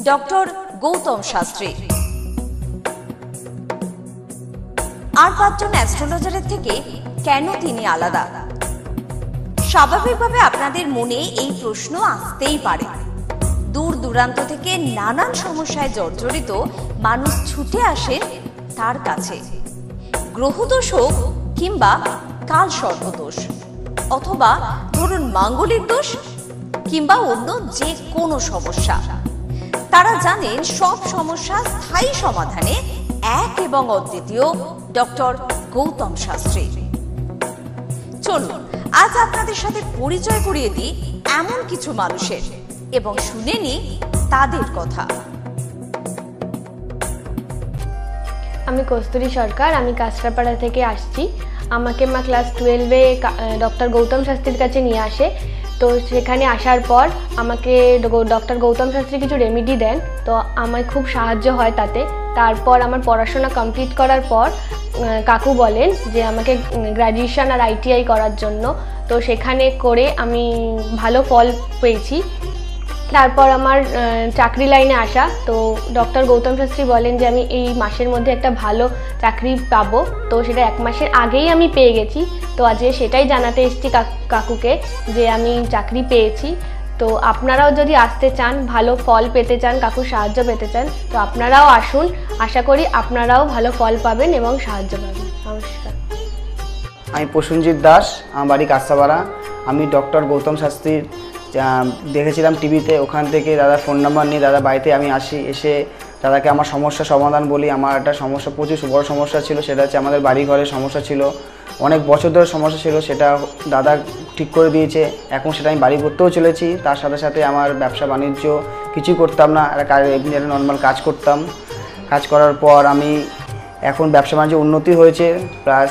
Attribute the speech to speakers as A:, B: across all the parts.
A: Doctor Gautam Shastri. আর 5 জন অ্যাস্ট্রোলজারের থেকে কেন তিনি আলাদা? স্বাভাবিকভাবে আপনাদের মনে এই প্রশ্ন আসতেই পারে। দূর দূরান্ত থেকে নানান সমস্যায় জর্জরিত মানুষ ছুটে আসেন তার কাছে। গ্রহদোষ হোক কিংবা কাল সর্পদোষ, অথবা ধরুন মাঙ্গলিক দোষ কিংবা অন্য যে কোনো সমস্যা, তারা জানেন সব সমস্যা স্থায়ী সমাধানে এক এবং অদ্বিতীয় ডক্টর গৌতম শাস্ত্রী। চলুন আজ আপনাদের সাথে পরিচয় করিয়ে দিই এমন কিছু মানুষের এবং শুনে নিই তাদের কথা।
B: আমি কস্তুরী সরকার, আমি কাঁচরাপাড়া থেকে আসছি। আমাকে মা ক্লাস 12-এ ডক্টর গৌতম শাস্ত্রীর কাছে নিয়ে আসে। তো সেখানে আসার পর আমাকে ডক্টর গৌতম শাস্ত্রী কিছু রেমেডি দেন, তো আমার খুব সাহায্য হয় তাতে। তারপর আমার পড়াশোনা কমপ্লিট করার পর কাকু বলেন যে আমাকে গ্র্যাজুয়েশন আর ITI করার জন্য। তো সেখানে করে আমি ভালো ফল পেয়েছি। তারপর আমার চাকরি লাইনে আসা, তো ডক্টর গৌতম শাস্ত্রী বলেন যে আমি এই মাসের মধ্যে একটা ভালো চাকরি পাবো। তো সেটা 1 মাসের আগেই আমি পেয়ে গেছি। তো আজকে সেটাই জানাতে এসেছি কাকুকে যে আমি চাকরি পেয়েছি। তো আপনারাও যদি আসতে চান, ভালো ফল পেতে চান, কাকুর সাহায্য পেতে চান, তো আপনারাও আসুন। আশা করি আপনারাও ভালো ফল পাবেন এবং সাহায্য পাবেন। নমস্কার।
C: আমি প্রসেনজিৎ দাস, আমার বাড়ি কাঁচরাপাড়া। আমি ডক্টর গৌতম শাস্ত্রীর দেখেছিলাম টিভিতে, ওখান থেকে দাদার ফোন নাম্বার নিয়ে দাদা বাড়িতে আমি আসি। এসে দাদাকে আমার সমস্যা সমাধান বলি। আমার একটা সমস্যা, প্রচুর বড় সমস্যা ছিল, সেটা হচ্ছে আমাদের বাড়ি ঘরের সমস্যা ছিল, অনেক বছর ধরে সমস্যা ছিল, সেটা দাদা ঠিক করে দিয়েছে। এখন সেটা আমি বাড়ি করতেও চলেছি। তার সাথে সাথে আমার ব্যবসা বাণিজ্য কিছুই করতাম না, এমনি একটা নর্মাল কাজ করতাম। কাজ করার পর আমি এখন ব্যবসা বাণিজ্য উন্নতি হয়েছে। প্লাস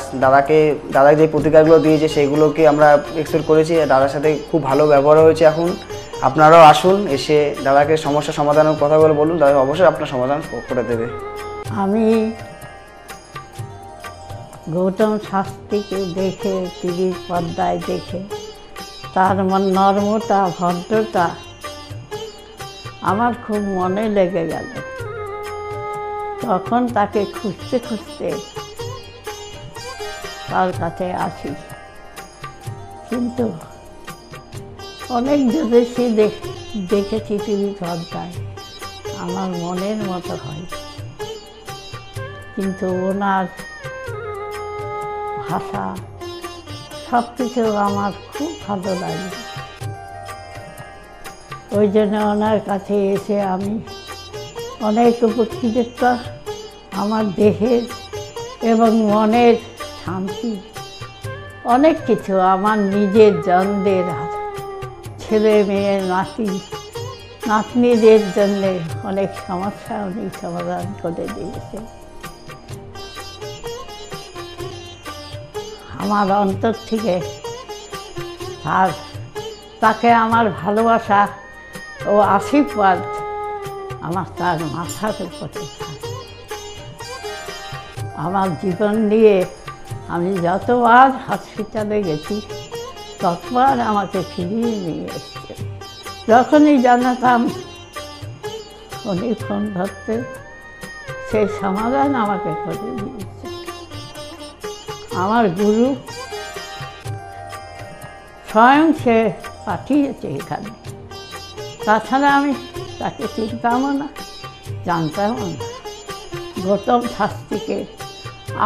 C: দাদা যে প্রতিকারগুলো দিয়েছে সেগুলোকে আমরা এক্সপেক্ট করেছি। দাদার সাথে খুব ভালো ব্যবহার হয়েছে। এখন আপনারাও আসুন, এসে দাদাকে সমস্যা সমাধানের কথাগুলো বলুন, দাদা অবশ্যই আপনার সমাধান করে দেবে।
D: আমি গৌতম শাস্ত্রীকে দেখে, টিভির পর্দায় দেখে তার নর্মতা, ভদ্রতা আমার খুব মনে লেগে গেল। তখন তাকে খুঁজতে খুঁজতে তার কাছে আসি। কিন্তু অনেক জ্যোতিষী দেখেছি টিভি পর্দায়, আমার মনের মতো হয়। কিন্তু ওনার ভাষা সব কিছু আমার খুব ভালো লাগে। ওই জন্য ওনার কাছে এসে আমি অনেক উপকৃত। আমার দেহের এবং মনের শান্তি, অনেক কিছু আমার নিজের জনদের, ছেলে মেয়ে, নাতনিদের জন্যে অনেক সমস্যা উনি সমাধান করে দিয়েছে। আমার অন্তর থেকে তাকে আমার ভালোবাসা ও আশীর্বাদ আমার তার মাথার উপরে। আমার জীবন নিয়ে আমি যতবার হসপিটালে গেছি ততবার আমাকে ফিরিয়ে নিয়ে এসছে। যখনই জানাতাম উনি ফোন ধরতে, সেই সমাধান আমাকে করে দিয়েছে। আমার গুরু স্বয়ং সে পাঠিয়েছে এখানে। তাছাড়া আমি তাকে চিনতামও না, জানতামও না। গৌতম শাস্ত্রীকে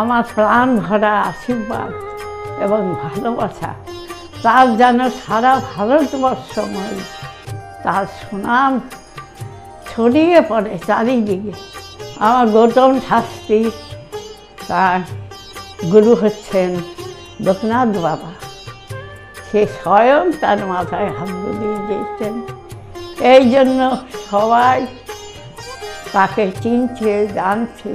D: আমার প্রাণ ভরা আশীর্বাদ এবং ভালোবাসা। তার যেন সারা ভারতবর্ষময় তার সুনাম ছড়িয়ে পড়ে চারিদিকে। আমার গৌতম শাস্ত্রী, তার গুরু হচ্ছেন লোকনাথ বাবা। সে স্বয়ং তার মাথায় হাত বুলিয়ে দিয়েছেন। এই জন্য সবাই তাকে চিনছে, জানছে।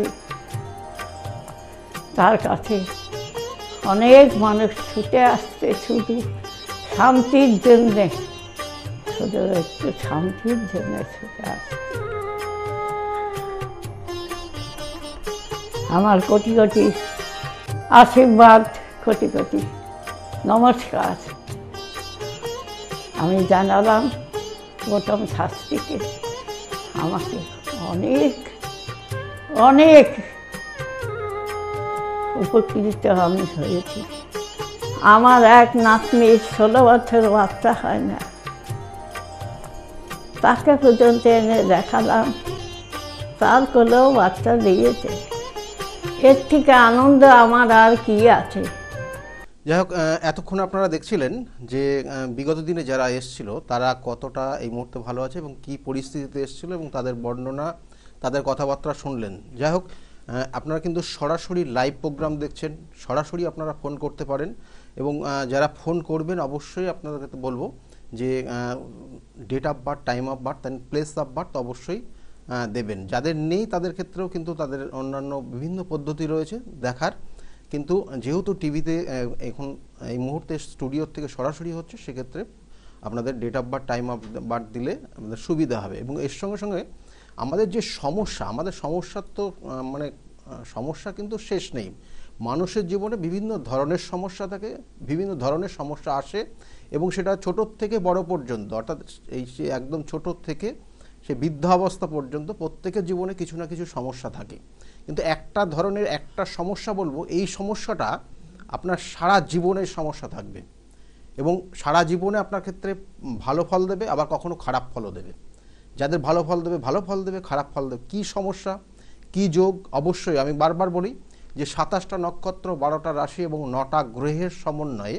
D: তার কাছে অনেক মানুষ ছুটে আসছে শুধু শান্তির জন্যে, শুধু একটু শান্তির জন্য ছুটে আসছে। আমার কোটি কোটি আশীর্বাদ, কোটি কোটি নমস্কার আমি জানালাম গৌতম শাস্ত্রীকে। আমাকে অনেক অনেক উপকৃত আমি হয়েছি। আমার এক নাতনি 16 বছর বাচ্চা হয় না, তাকে পর্যন্ত এনে দেখালাম, তার কোলেও বাচ্চা দিয়েছে। এর থেকে আনন্দ আমার আর কি আছে।
E: যাই হোক, এতক্ষণ আপনারা দেখছিলেন যে বিগত দিনে যারা এসছিল তারা কতটা এই মুহূর্তে ভালো আছে এবং কি পরিস্থিতিতে এসছিল এবং তাদের বর্ণনা, তাদের কথাবার্তা শুনলেন। যাই হোক, আপনারা কিন্তু সরাসরি লাইভ প্রোগ্রাম দেখছেন, সরাসরি আপনারা ফোন করতে পারেন এবং যারা ফোন করবেন অবশ্যই আপনাদেরকে বলবো যে date of birth, time of birth and place of birth অবশ্যই দেবেন। যাদের নেই তাদের ক্ষেত্রেও কিন্তু তাদের অন্যান্য বিভিন্ন পদ্ধতি রয়েছে দেখার, কিন্তু যেহেতু টিভিতে এখন এই মুহূর্তে স্টুডিওর থেকে সরাসরি হচ্ছে, সেক্ষেত্রে আপনাদের date of birth, time of birth দিলে আমাদের সুবিধা হবে। এবং এর সঙ্গে সঙ্গে আমাদের যে সমস্যা, আমাদের সমস্যার তো মানে সমস্যা কিন্তু শেষ নেই। মানুষের জীবনে বিভিন্ন ধরনের সমস্যা থাকে, বিভিন্ন ধরনের সমস্যা আসে এবং সেটা ছোটোর থেকে বড় পর্যন্ত, অর্থাৎ এই সে একদম ছোটোর থেকে সে বৃদ্ধাবস্থা পর্যন্ত প্রত্যেকের জীবনে কিছু না কিছু সমস্যা থাকে। কিন্তু একটা ধরনের একটা সমস্যা বলবো, এই সমস্যাটা আপনার সারা জীবনের সমস্যা থাকবে এবং সারা জীবনে আপনার ক্ষেত্রে ভালো ফল দেবে, আবার কখনো খারাপ ফলও দেবে। যাদের ভালো ফল দেবে ভালো ফল দেবে, খারাপ ফল দেবে। কী সমস্যা, কী যোগ? অবশ্যই আমি বারবার বলি যে 27টা নক্ষত্র, 12টা রাশি এবং 9টা গ্রহের সমন্বয়ে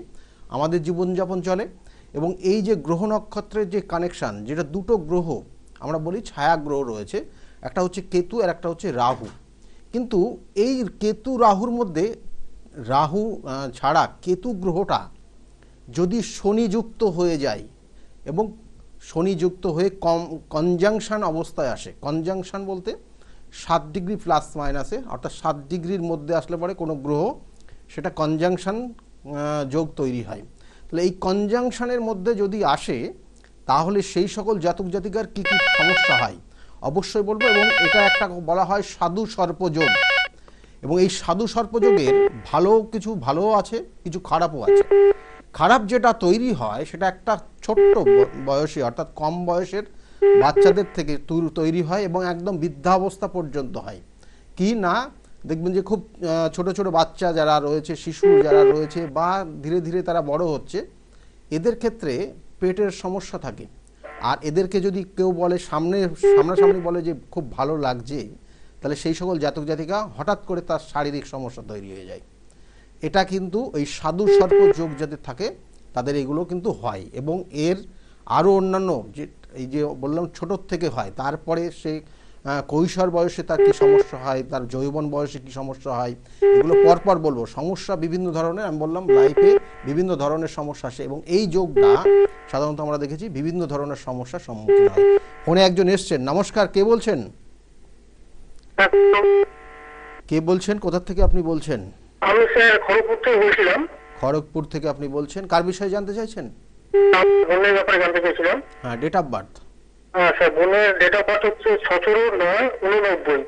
E: আমাদের জীবনযাপন চলে। এবং এই যে গ্রহ নক্ষত্রের যে কানেকশান, যেটা দুটো গ্রহ আমরা বলি ছায়া গ্রহ রয়েছে, একটা হচ্ছে কেতু আর একটা হচ্ছে রাহু। কিন্তু এই কেতু রাহুর মধ্যে রাহু ছাড়া কেতু গ্রহটা যদি শনিযুক্ত হয়ে যায় এবং শনিযুক্ত হয়ে কনজাংশন অবস্থায় আসে, কনজাংশন বলতে 7 ডিগ্রি প্লাস মাইনাসে, অর্থাৎ 7 ডিগ্রির মধ্যে আসলে পরে কোনো গ্রহ সেটা কনজাংশন যোগ তৈরি হয়। তাহলে এই কনজাংশনের মধ্যে যদি আসে তাহলে সেই সকল জাতক জাতিকার কী কী সমস্যা হয় অবশ্যই বলবো। এবং এটা একটা বলা হয় সাধু সর্পযোগ, এবং এই সাধু সর্পযোগের কিছু ভালোও আছে, কিছু খারাপও আছে। খারাপ যেটা তৈরি হয় সেটা একটা ছোট্ট বয়সী, অর্থাৎ কম বয়সের বাচ্চাদের থেকে তৈরি হয় এবং একদম বৃদ্ধাবস্থা পর্যন্ত হয়। কি না, দেখবেন যে খুব ছোট ছোট বাচ্চা যারা রয়েছে, শিশু যারা রয়েছে বা ধীরে ধীরে তারা বড় হচ্ছে, এদের ক্ষেত্রে পেটের সমস্যা থাকে। আর এদেরকে যদি কেউ বলে সামনাসামনি বলে যে খুব ভালো লাগছে, তাহলে সেই সকল জাতক জাতিকা হঠাৎ করে তার শারীরিক সমস্যা তৈরি হয়ে যায়। এটা কিন্তু এই সাধু সর্প যোগ যাদের থাকে তাদের এগুলো কিন্তু হয়। এবং এর আরও অন্যান্য যে এই যে বললাম ছোটোর থেকে হয়, তারপরে সে কৈশোর বয়সে তার কী সমস্যা হয়, তার যৌবন বয়সে কী সমস্যা হয়, এগুলো পরপর বলবো। সমস্যা বিভিন্ন ধরনের, আমি বললাম লাইফে বিভিন্ন ধরনের সমস্যা আসে এবং এই যোগটা সাধারণত আমরা দেখেছি বিভিন্ন ধরনের সমস্যার সম্মুখীন হয়। ফোনে একজন এসছেন, নমস্কার, কে বলছেন? কে বলছেন, কোথা থেকে আপনি বলছেন?
F: আমি স্যার খড়গপুর থেকে বলছিলাম।
E: খড়গপুর থেকে আপনি বলছেন, কার বিষয়ে জানতে চাইছেন?
F: বোনের ব্যাপারে জানতে চাইছিলাম।
E: হ্যাঁ, ডেট অফ বার্থ।
F: হ্যাঁ স্যার, বোনের ডেট অফ বার্থ হচ্ছে 17/9/89।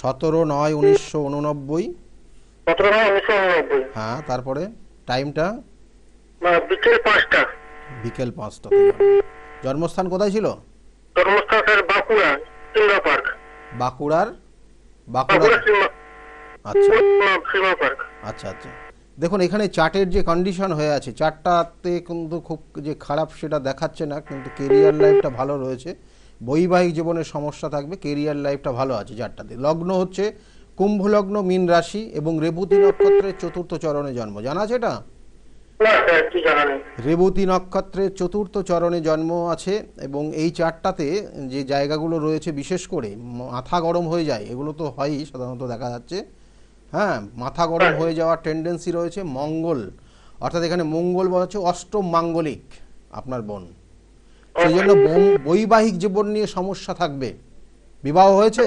E: 17/9/1989।
F: 17/9/1989।
E: হ্যাঁ, তারপরে টাইমটা?
F: বিকেল 5টা।
E: বিকেল 5টা। জন্মস্থান কোথায় ছিল?
F: জন্মস্থান স্যার বাঁকুড়া, সিমলা পার্ক।
E: বাঁকুড়া। আচ্ছা আচ্ছা আচ্ছা। দেখুন, এখানে চার্টের যে কন্ডিশন হয়ে আছে, চার্টটাতে কিন্তু খুব যে খারাপ সেটা দেখাচ্ছে না, কিন্তু কেরিয়ার লাইফটা ভালো রয়েছে। বৈবাহিক জীবনের সমস্যা থাকবে, কেরিয়ার লাইফটা ভালো আছে চারটাতে। লগ্ন হচ্ছে কুম্ভ লগ্ন, মীন রাশি এবং রেবতী নক্ষত্রের 4র্থ চরণে জন্ম। জানা আছে এটা? রেবতী নক্ষত্রের 4র্থ চরণে জন্ম আছে এবং এই চারটাতে যে জায়গাগুলো রয়েছে, বিশেষ করে মাথা গরম হয়ে যায়, এগুলো তো হয়ই সাধারণত দেখা যাচ্ছে। হ্যাঁ, মাথা গরম হয়ে যাওয়ার টেন্ডেন্সি রয়েছে। মঙ্গল, অর্থাৎ এখানে মঙ্গল বলা হচ্ছে অষ্টম মাঙ্গলিক আপনার বোন, সেই জন্য বৈবাহিক জীবন নিয়ে সমস্যা থাকবে। বিবাহ হয়েছে?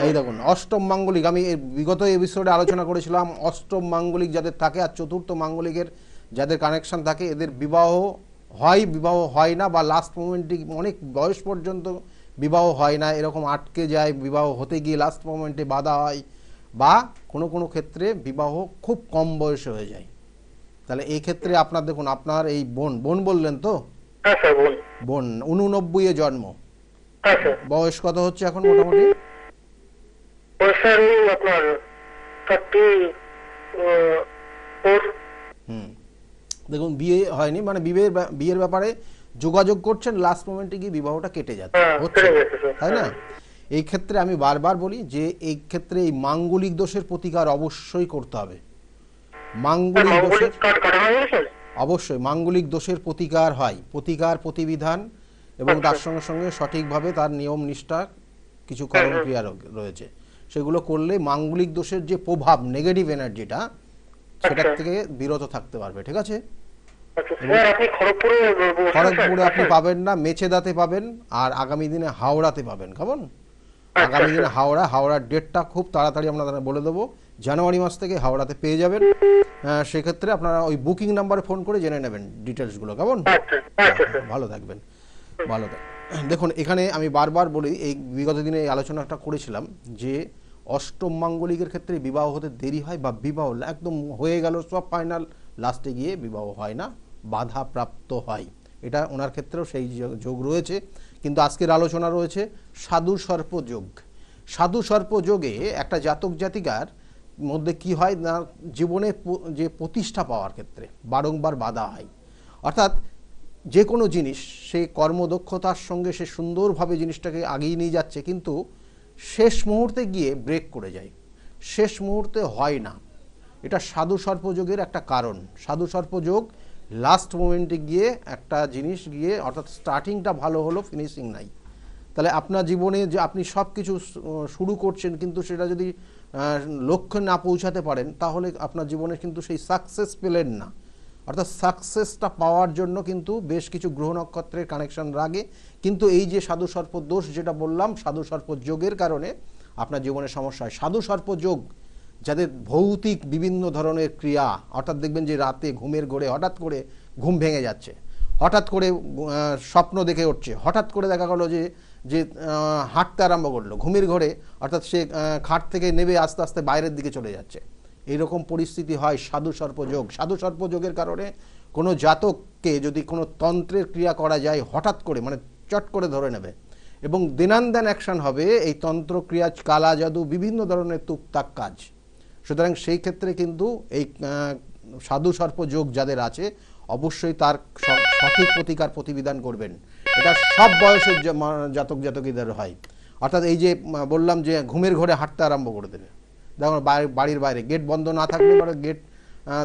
E: এই দেখুন, অষ্টম মাঙ্গলিক, আমি বিগত এপিসোডে আলোচনা করেছিলাম, অষ্টম মাঙ্গলিক যাদের থাকে আর 4র্থ মাঙ্গলিকের যাদের কানেকশন থাকে, এদের বিবাহ হয় না, বা লাস্ট মোমেন্টে অনেক বয়স পর্যন্ত বিবাহ হয় না, এরকম আটকে যায়, বিবাহ হতে গিয়ে লাস্ট মোমেন্টে বাধা হয়, বা কোনো কোনো ক্ষেত্রে বিবাহ খুব কম বয়সে হয়ে যায়। তাহলে এই ক্ষেত্রে আপনার দেখুন, আপনার এই বোন বললেন তো?
F: হ্যাঁ স্যার, বোন
E: 89-এ জন্ম।
F: হ্যাঁ স্যার।
E: বয়স কত হচ্ছে এখন মোটামুটি?
F: ওই স্যার ওই আপনার 34।
E: দেখুন বিয়ে হয়নি, মানে বিয়ের ব্যাপারে যোগাযোগ করছেন, লাস্ট মোমেন্টে গিয়ে বিবাহটা কেটে যাচ্ছে,
F: হ্যাঁ,
E: হচ্ছে
F: কেটে
E: না,
F: যাচ্ছে, স্যার।
E: তাই না? এই ক্ষেত্রে আমি বারবার বলি যে এই ক্ষেত্রে এই মাঙ্গলিক দোষের প্রতিকার অবশ্যই করতে হবে। মাঙ্গলিক দোষের
F: মাঙ্গলিক কার্ড কাটানো হবে স্যার?
E: অবশ্যই মাঙ্গলিক দোষের প্রতিকার হয়, প্রতিকার প্রতিবিধান এবং তার সঙ্গে সঙ্গে সঠিকভাবে তার নিয়ম নিষ্ঠা কিছু করণ ক্রিয়া রয়েছে, সেগুলো করলে মাঙ্গলিক দোষের যে প্রভাব, নেগেটিভ এনার্জিটা, সেটার থেকে বিরত থাকতে পারবে। ঠিক আছে?
F: আচ্ছা স্যার, আপনি খড়গপুরে বসেন স্যার?
E: খড়গপুরে আপনি পাবেন না, মেছেদাতে পাবেন, আর আগামী দিনে হাওড়াতে পাবেন। কেমন? আগামী দিনে হাওড়ার ডেটটা খুব তাড়াতাড়ি আমরা বলে দেবো, জানুয়ারি মাস থেকে হাওড়াতে পেয়ে যাবেন। সেক্ষেত্রে আপনারা ওই বুকিং নাম্বারে ফোন করে জেনে নেবেন ডিটেলসগুলো। কেমন?
F: আচ্ছা আচ্ছা স্যার।
E: ভালো থাকবেন, ভালো থাকবেন। দেখুন এখানে আমি বারবার বলি, এই বিগত দিনে এই আলোচনাটা করেছিলাম যে অষ্টম মাঙ্গলিকের ক্ষেত্রে বিবাহ হতে দেরি হয়, বা বিবাহ একদম হয়ে গেল সব ফাইনাল, লাস্টে গিয়ে বিবাহ হয় না, বাধা প্রাপ্ত হয়। এটা ওনার ক্ষেত্রেও সেই যোগ রয়েছে। কিন্তু আজকের আলোচনা রয়েছে সাধু সর্প যোগ। সাধু সর্প যোগে একটা জাতক জাতিকার মধ্যে কি হয় না, জীবনে যে প্রতিষ্ঠা পাওয়ার ক্ষেত্রে বারংবার বাধা হয়। অর্থাৎ যে কোনো জিনিস সে কর্মদক্ষতার সঙ্গে সে সুন্দরভাবে জিনিসটাকে আগিয়ে নিয়ে যাচ্ছে, কিন্তু শেষ মুহূর্তে গিয়ে ব্রেক করে যায়, শেষ মুহূর্তে হয় না। এটা সাধু সর্পযোগের একটা কারণ। সাধু সর্পযোগ লাস্ট মোমেন্টে গিয়ে একটা জিনিস গিয়ে, অর্থাৎ স্টার্টিংটা ভালো হলো, ফিনিশিং নাই। তাহলে আপনার জীবনে যে আপনি সব কিছু শুরু করছেন, কিন্তু সেটা যদি লক্ষ্যে না পৌঁছাতে পারেন, তাহলে আপনার জীবনে কিন্তু সেই সাকসেস পেলেন না। অর্থাৎ সাকসেসটা পাওয়ার জন্য কিন্তু বেশ কিছু গ্রহ নক্ষত্রের কানেকশন লাগে। কিন্তু এই যে সাধু সর্প দোষ যেটা বললাম, সাধু সর্প যোগের কারণে আপনার জীবনে সমস্যা হয়। সাধু সর্প যোগ যাদের ভৌতিক বিভিন্ন ধরনের ক্রিয়া, অর্থাৎ দেখবেন যে রাতে ঘুমের ঘোরে হঠাৎ করে ঘুম ভেঙে যাচ্ছে, হঠাৎ করে স্বপ্ন দেখে উঠছে, হঠাৎ করে দেখা গেলো যে হাঁটতে আরম্ভ করলো ঘুমের ঘোরে, অর্থাৎ সে খাট থেকে নেমে আস্তে আস্তে বাইরের দিকে চলে যাচ্ছে, এইরকম পরিস্থিতি হয় সাধু সর্পযোগ। সাধু সর্পযোগের কারণে কোনো জাতককে যদি কোনো তন্ত্রের ক্রিয়া করা যায়, হঠাৎ করে মানে চট করে ধরে নেবে এবং দিনান্দান অ্যাকশন হবে এই তন্ত্রক্রিয়া, কালা জাদু, বিভিন্ন ধরনের টুকটাক কাজ। সুতরাং সেই ক্ষেত্রে কিন্তু এই সাধু সর্পযোগ যাদের আছে অবশ্যই তার সঠিক প্রতিকার প্রতিবিধান করবেন। এটা সব বয়সের জাতক জাতকীদের হয়। অর্থাৎ এই যে বললাম যে ঘুমের ঘোরে হাঁটতে আরম্ভ করে দেবে, দেখো বাড়ির বাইরে গেট বন্ধ না থাকলে পরে গেট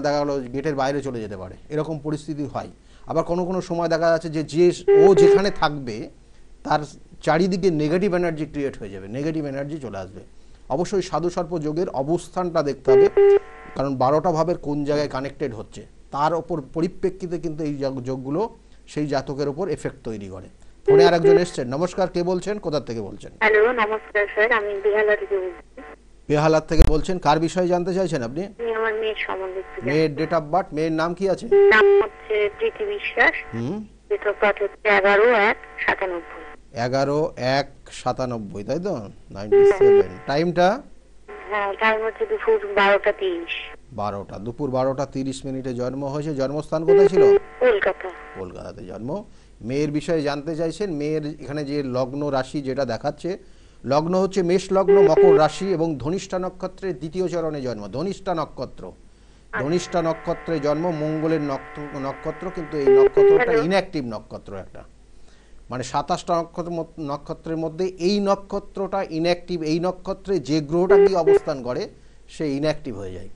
E: দেখা গেলো গেটের বাইরে চলে যেতে পারে, এরকম পরিস্থিতি হয়। আবার কোনো কোনো সময় দেখা যাচ্ছে যে ও যেখানে থাকবে তার চারিদিকে নেগেটিভ এনার্জি ক্রিয়েট হয়ে যাবে, নেগেটিভ এনার্জি চলে আসবে। অবশ্যই সাধু সর্প যোগের অবস্থানটা দেখতে হবে, কারণ 12টা ভাবের কোন জায়গায় কানেক্টেড হচ্ছে তার ওপর পরিপ্রেক্ষিতে কিন্তু এই যোগগুলো সেই জাতকের ওপর এফেক্ট তৈরি করে। ফোনে আরেকজন এসছেন। নমস্কার, কে বলছেন, কোথা থেকে বলছেন?
G: হ্যালো, নমস্কার স্যার, আমি বেহালা থেকে বলছি।
E: বেহালার থেকে বলছেন, কার বিষয়ে জানতে চাইছেন আপনি?
G: আমি আমার মেয়ের সম্বন্ধে একটু জানতে
E: মেয়ের ডেট অফ বার্থ, মেয়ের নাম কি আছে?
G: চাই। নাম হচ্ছে প্রীতি বিশ্বাস। ডেট অফ বার্থ হচ্ছে 11/1/97।
E: 11/1/97, তাই তো? 97। টাইমটা?
G: হ্যাঁ, টাইম হচ্ছে দুপুর 12:30।
E: 12টা, দুপুর 12:30 জন্ম হয়েছে। জন্মস্থান কোথায় ছিল?
G: কলকাতা।
E: কলকাতাতে জন্ম। মেয়ের বিষয়ে জানতে চাইছেন। মেয়ের এখানে যে লগ্ন রাশি যেটা দেখাচ্ছে, লগ্ন হচ্ছে মেষ লগ্ন, মকর রাশি এবং ধনিষ্ঠা নক্ষত্রের 2য় চরণে জন্ম। ধনিষ্ঠা নক্ষত্র, ধনিষ্ঠা নক্ষত্রে জন্ম, মঙ্গলের নক্ষত্র, কিন্তু এই নক্ষত্রটা ইনঅ্যাক্টিভ নক্ষত্র একটা, মানে 27টা নক্ষত্রের মধ্যে এই নক্ষত্রটা ইনঅ্যাক্টিভ। এই নক্ষত্রে যে গ্রহটা কি অবস্থান করে সে ইনঅ্যাক্টিভ হয়ে যায়,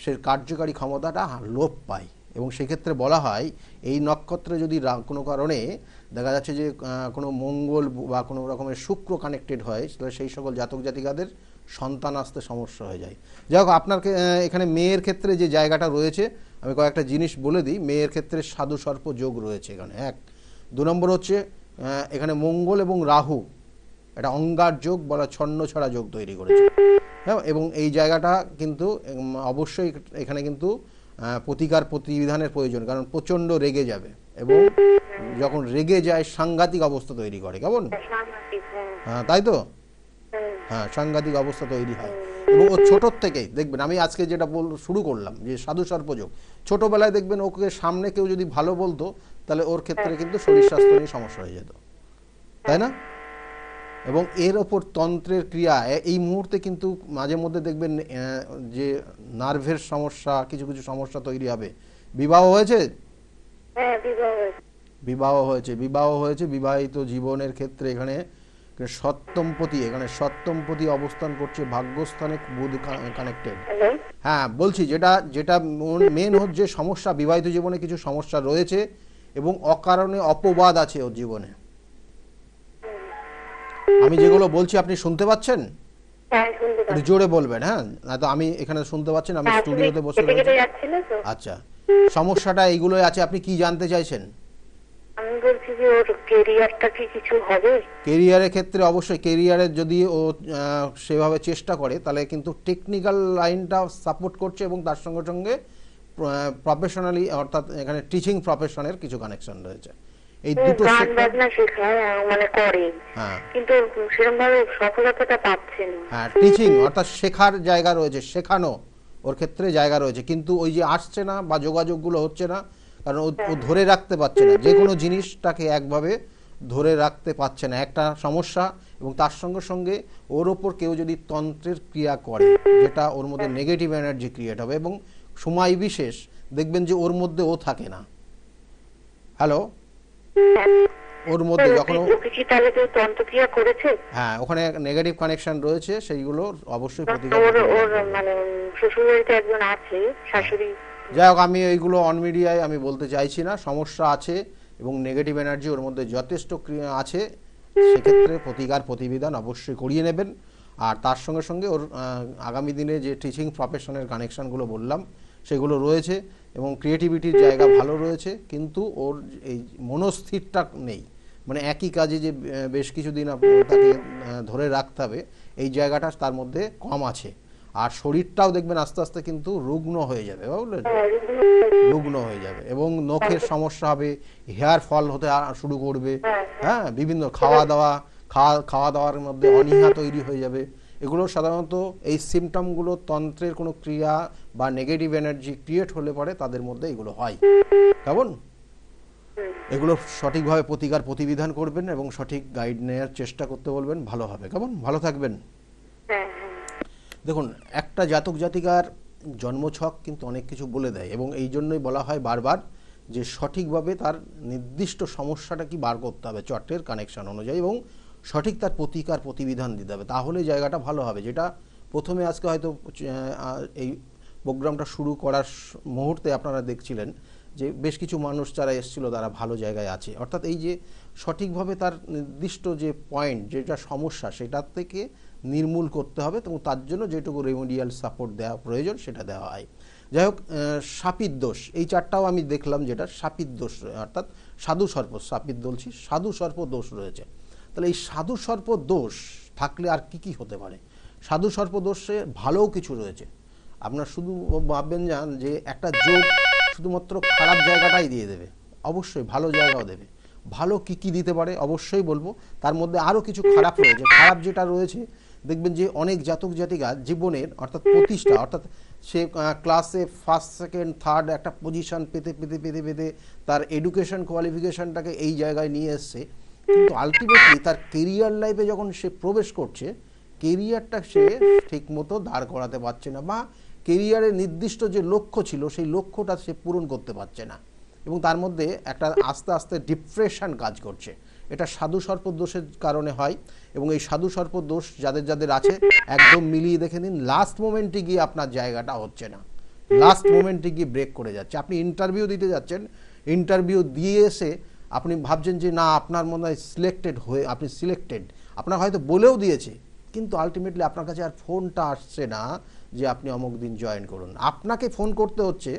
E: সে কার্যকারী ক্ষমতাটা লোপ পায়। এবং সেক্ষেত্রে বলা হয় এই নক্ষত্রে যদি কোনো কারণে দেখা যাচ্ছে যে কোনো মঙ্গল বা কোনো রকমের শুক্র কানেক্টেড হয়, তাহলে সেই সকল জাতক জাতিকাদের সন্তান আসতে সমস্যা হয়ে যায়। যাই হোক, আপনার এখানে মেয়ের ক্ষেত্রে যে জায়গাটা রয়েছে আমি কয়েকটা জিনিস বলে দিই। মেয়ের ক্ষেত্রে সাধু সর্প যোগ রয়েছে এখানে, 1। 2 নম্বর হচ্ছে এখানে মঙ্গল এবং রাহু এটা অঙ্গার যোগ বলা ছন্ন ছড়া যোগ তৈরি করেছে, হ্যাঁ। এবং এই জায়গাটা কিন্তু অবশ্যই এখানে কিন্তু প্রতিকার প্রতিবিধানের প্রয়োজন, কারণ প্রচণ্ড রেগে যাবে এবং যখন রেগে যায় সাংঘাতিক অবস্থা তৈরি করে। কেমন? হ্যাঁ, তাই তো? হ্যাঁ, সাংঘাতিক অবস্থা তৈরি হয়। এবং ও ছোটোর থেকেই দেখবেন, আমি আজকে যেটা শুরু করলাম যে সাধু সর্পযোগ, ছোটোবেলায় দেখবেন ওকে সামনে কেউ যদি ভালো বলতো তাহলে ওর ক্ষেত্রে কিন্তু শরীর স্বাস্থ্য নিয়ে সমস্যা হয়ে যেত, তাই না? এবং এর ওপর তন্ত্রের ক্রিয়া এই মুহূর্তে কিন্তু মাঝে মধ্যে দেখবেন যে নার্ভের সমস্যা, কিছু কিছু সমস্যা তৈরি হবে। বিবাহ হয়েছে?
G: হ্যাঁ, বিবাহ হয়েছে।
E: বিবাহ হয়েছে। বিবাহিত জীবনের ক্ষেত্রে এখানে সপ্তমপতি অবস্থান করছে, ভাগ্যস্থানে বুধ কানেক্টেড।
G: হ্যালো,
E: হ্যাঁ বলছি, যেটা মেন হচ্ছে সমস্যা, বিবাহিত জীবনে কিছু সমস্যা রয়েছে এবং অকারণে অপবাদ আছে ওর জীবনে। আমি যেগুলো বলছি আপনি শুনতে পাচ্ছেন?
G: হ্যাঁ শুনতে
E: একটু
G: পাচ্ছি।
E: জোরে বলবেন। হ্যাঁ, না তো আমি এখানে শুনতে পাচ্ছি না, আমি
G: হ্যাঁ,
E: স্টুডিওতে বসে
G: কেটে কেটে
E: রয়েছি।
G: যাচ্ছিল তো।
E: আচ্ছা, সমস্যাটা এইগুলোই আছে। আপনি কি জানতে চাইছেন?
G: আমি বলছি যে ওর কেরিয়ারটা কি কিছু হবে?
E: কেরিয়ারের ক্ষেত্রে অবশ্যই, কেরিয়ারের যদি ও সেভাবে চেষ্টা করে তাহলে কিন্তু টেকনিক্যাল লাইনটা সাপোর্ট করছে এবং তার সঙ্গে সঙ্গে প্রফেশনালি, অর্থাৎ এখানে টিচিং প্রফেশনের কিছু কানেকশন রয়েছে। এই দুটো
G: গান বাজনা শেখায় মানে করে,
E: হ্যাঁ
G: কিন্তু সেরকম ভাবে সফলতাটা পাচ্ছে না।
E: হ্যাঁ, টিচিং অর্থাৎ শেখার জায়গা রয়েছে, শেখানো ওর ক্ষেত্রে জায়গা রয়েছে, কিন্তু ওই যে আসছে না বা যোগাযোগগুলো হচ্ছে না, কারণ ও ধরে রাখতে পারছে না, যে কোনো জিনিসটাকে একভাবে ধরে রাখতে পারছে না, একটা সমস্যা। এবং তার সঙ্গে সঙ্গে ওর ওপর কেউ যদি তন্ত্রের ক্রিয়া করে, যেটা ওর মধ্যে নেগেটিভ এনার্জি ক্রিয়েট হবে এবং সময় বিশেষ দেখবেন যে ওর মধ্যে ও থাকে না। হ্যালো, ওর মধ্যে যখন
G: কি তাহলে তো তন্ত্রক্রিয়া করেছে?
E: হ্যাঁ, ওখানে নেগেটিভ কানেকশন রয়েছে, সেইগুলো অবশ্যই
G: ওর মানে শ্বশুরবাড়িতে একজন আছে, শাশুড়ি।
E: যাই হোক, আমি এইগুলো অন মিডিয়ায় আমি বলতে চাইছি না। সমস্যা আছে এবং নেগেটিভ এনার্জি ওর মধ্যে যথেষ্ট আছে, সেক্ষেত্রে প্রতিবিধান অবশ্যই করিয়ে নেবেন। আর তার সঙ্গে সঙ্গে ওর আগামী দিনে যে টিচিং প্রফেশনের কানেকশানগুলো বললাম সেগুলো রয়েছে এবং ক্রিয়েটিভিটির জায়গা ভালো রয়েছে, কিন্তু ওর এই মনস্থিরটা নেই, মানে একই কাজে যে বেশ কিছুদিন তাকে ধরে রাখতে হবে, এই জায়গাটা তার মধ্যে কম আছে। আর শরীরটাও দেখবেন আস্তে আস্তে কিন্তু রুগ্ন হয়ে যাবে, বুঝলেন, রুগ্ন হয়ে যাবে এবং নখের সমস্যা হবে, হেয়ার ফল হতে শুরু করবে। হ্যাঁ, বিভিন্ন খাওয়া দাওয়ার মধ্যে অনীহা তৈরি হয়ে যাবে। এগুলো সাধারণত এই সিমটমগুলো তন্ত্রের কোনো ক্রিয়া বা নেগেটিভ এনার্জি ক্রিয়েট হলে পরে তাদের মধ্যে এগুলো হয়। কেমন? এগুলো সঠিকভাবে প্রতিবিধান করবেন এবং সঠিক গাইড নেওয়ার চেষ্টা করতে বলবেন, ভালো হবে। কেমন? ভালো থাকবেন। দেখুন, একটা জাতক জাতিকার জন্মছক কিন্তু অনেক কিছু বলে দেয় এবং এই জন্যই বলা হয় বারবার যে সঠিকভাবে তার নির্দিষ্ট সমস্যাটা কি বার করতে হবে চটের কানেকশন অনুযায়ী এবং সঠিক তার প্রতিবিধান দিতে হবে, তাহলে জায়গাটা ভালো হবে। যেটা প্রথমে আজকে হয়তো এই প্রোগ্রামটা শুরু করার মুহূর্তে আপনারা দেখছিলেন যে বেশ কিছু মানুষ যারা এসেছিল তারা ভালো জায়গায় আছে, অর্থাৎ এই যে সঠিকভাবে তার নির্দিষ্ট যে পয়েন্ট, যেটা সমস্যা, সেটার থেকে নির্মূল করতে হবে এবং তার জন্য যেটুকু রেমেডিয়াল সাপোর্ট দেওয়া প্রয়োজন সেটা দেওয়া হয়। যাই হোক, সাপির দোষ, এই চারটাও আমি দেখলাম, যেটা সাপির দোষ, অর্থাৎ সাধু সর্প দোষ রয়েছে। তাহলে এই সাধু সর্প দোষ থাকলে আর কি হতে পারে? সাধু সর্প দোষে ভালোও কিছু রয়েছে। আপনার শুধু ভাববেন যান যে একটা যোগ শুধুমাত্র খারাপ জায়গাটাই দিয়ে দেবে, অবশ্যই ভালো জায়গাও দেবে। ভালো কি দিতে পারে অবশ্যই বলবো, তার মধ্যে আরও কিছু খারাপ রয়েছে। খারাপ যেটা রয়েছে দেখবেন যে অনেক জাতক জাতিকা জীবনের অর্থাৎ প্রতিষ্ঠা, অর্থাৎ সে ক্লাসে ফার্স্ট সেকেন্ড থার্ড একটা পজিশন পেতে তার এডুকেশন কোয়ালিফিকেশনটাকে এই জায়গায় নিয়ে এসছে, কিন্তু আলটিমেটলি তার কেরিয়ার লাইফে যখন সে প্রবেশ করছে, কেরিয়ারটা সে ঠিকমতো দাঁড় করাতে পারছে না বা কেরিয়ারের নির্দিষ্ট যে লক্ষ্য ছিল সেই লক্ষ্যটা সে পূরণ করতে পারছে না এবং তার মধ্যে একটা আস্তে আস্তে ডিপ্রেশন কাজ করছে। এটা সাধু সর্প দোষের কারণে হয় এবং এই সাধু সর্প দোষ যাদের আছে একদম মিলিয়ে দেখে নিন, লাস্ট মোমেন্টে গিয়ে আপনার জায়গাটা হচ্ছে না, লাস্ট মোমেন্টে গিয়ে ব্রেক করে যাচ্ছে। আপনি ইন্টারভিউ দিতে যাচ্ছেন, ইন্টারভিউ দিয়ে এসে আপনি ভাবছেন যে না আপনার মনে হয় আপনি সিলেক্টেড, আপনার হয়তো বলেও দিয়েছে, কিন্তু আলটিমেটলি আপনার কাছে আর ফোনটা আসছে না যে আপনি অমুক দিন জয়েন করুন। আপনাকে ফোন করতে হচ্ছে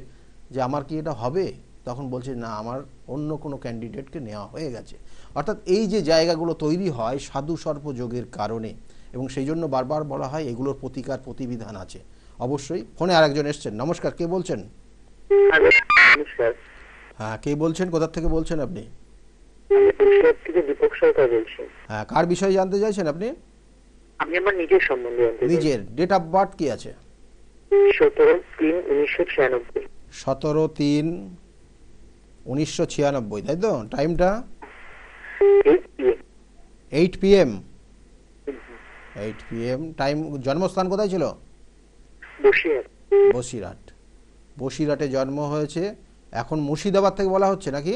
E: যে আমার কি এটা হবে, তখন বলছে না আমার অন্য কোনো ক্যান্ডিডেটকে নেওয়া হয়ে গেছে। অর্থাৎ এই যে জায়গাগুলো তৈরি হয় সাধু সর্প যোগের কারণে, এবং সেই জন্য বারবার বলা হয় এগুলোর প্রতিবিধান আছে। অবশ্যই। ফোনে আরেকজন এসছেন। নমস্কার, কে বলছেন? হ্যাঁ, কে বলছেন, কোথা থেকে বলছেন আপনি? হ্যাঁ, কার বিষয়ে জানতে চাইছেন আপনি?
F: আমি আমার নিজের সম্বন্ধে জানতে চাই।
E: নিজের ডেট অফ বার্থ কি আছে?
F: 17/3/1996।
E: 17/3/1996, তাই তো? টাইমটা
F: 8 PM।
E: 8 PM। 8 PM time. জন্মস্থান কোথায় ছিল?
F: বসিরহাট।
E: বসিরহাট। বসিরহাটে জন্ম হয়েছে, এখন মুর্শিদাবাদ থেকে বলা হচ্ছে নাকি?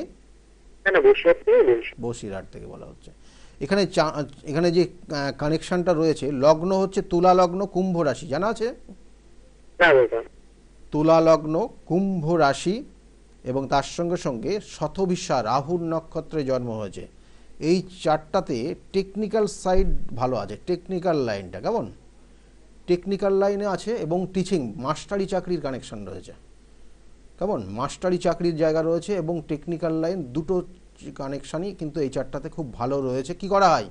F: না না, বসিরহাট থেকে বলছি।
E: বসিরহাট থেকে বলা হচ্ছে। এখানে এখানে যে কানেকশনটা রয়েছে, লগ্ন হচ্ছে তুলা লগ্ন, কুম্ভ রাশি, জানা আছে?
F: না বাবা।
E: তুলা লগ্ন, কুম্ভ রাশি এবং তার সঙ্গে সঙ্গে শতভিসা রাহুর নক্ষত্রে জন্ম হয়েছে। এই চারটাতে টেকনিক্যাল সাইড ভালো আছে, টেকনিক্যাল লাইনটা কেমন, টেকনিক্যাল লাইনে আছে এবং টিচিং মাস্টারি চাকরির কানেকশন রয়েছে, কেমন মাস্টারি চাকরির জায়গা রয়েছে এবং টেকনিক্যাল লাইন, দুটো কানেকশনই কিন্তু এই চারটাতে খুব ভালো রয়েছে। কি করা হয়?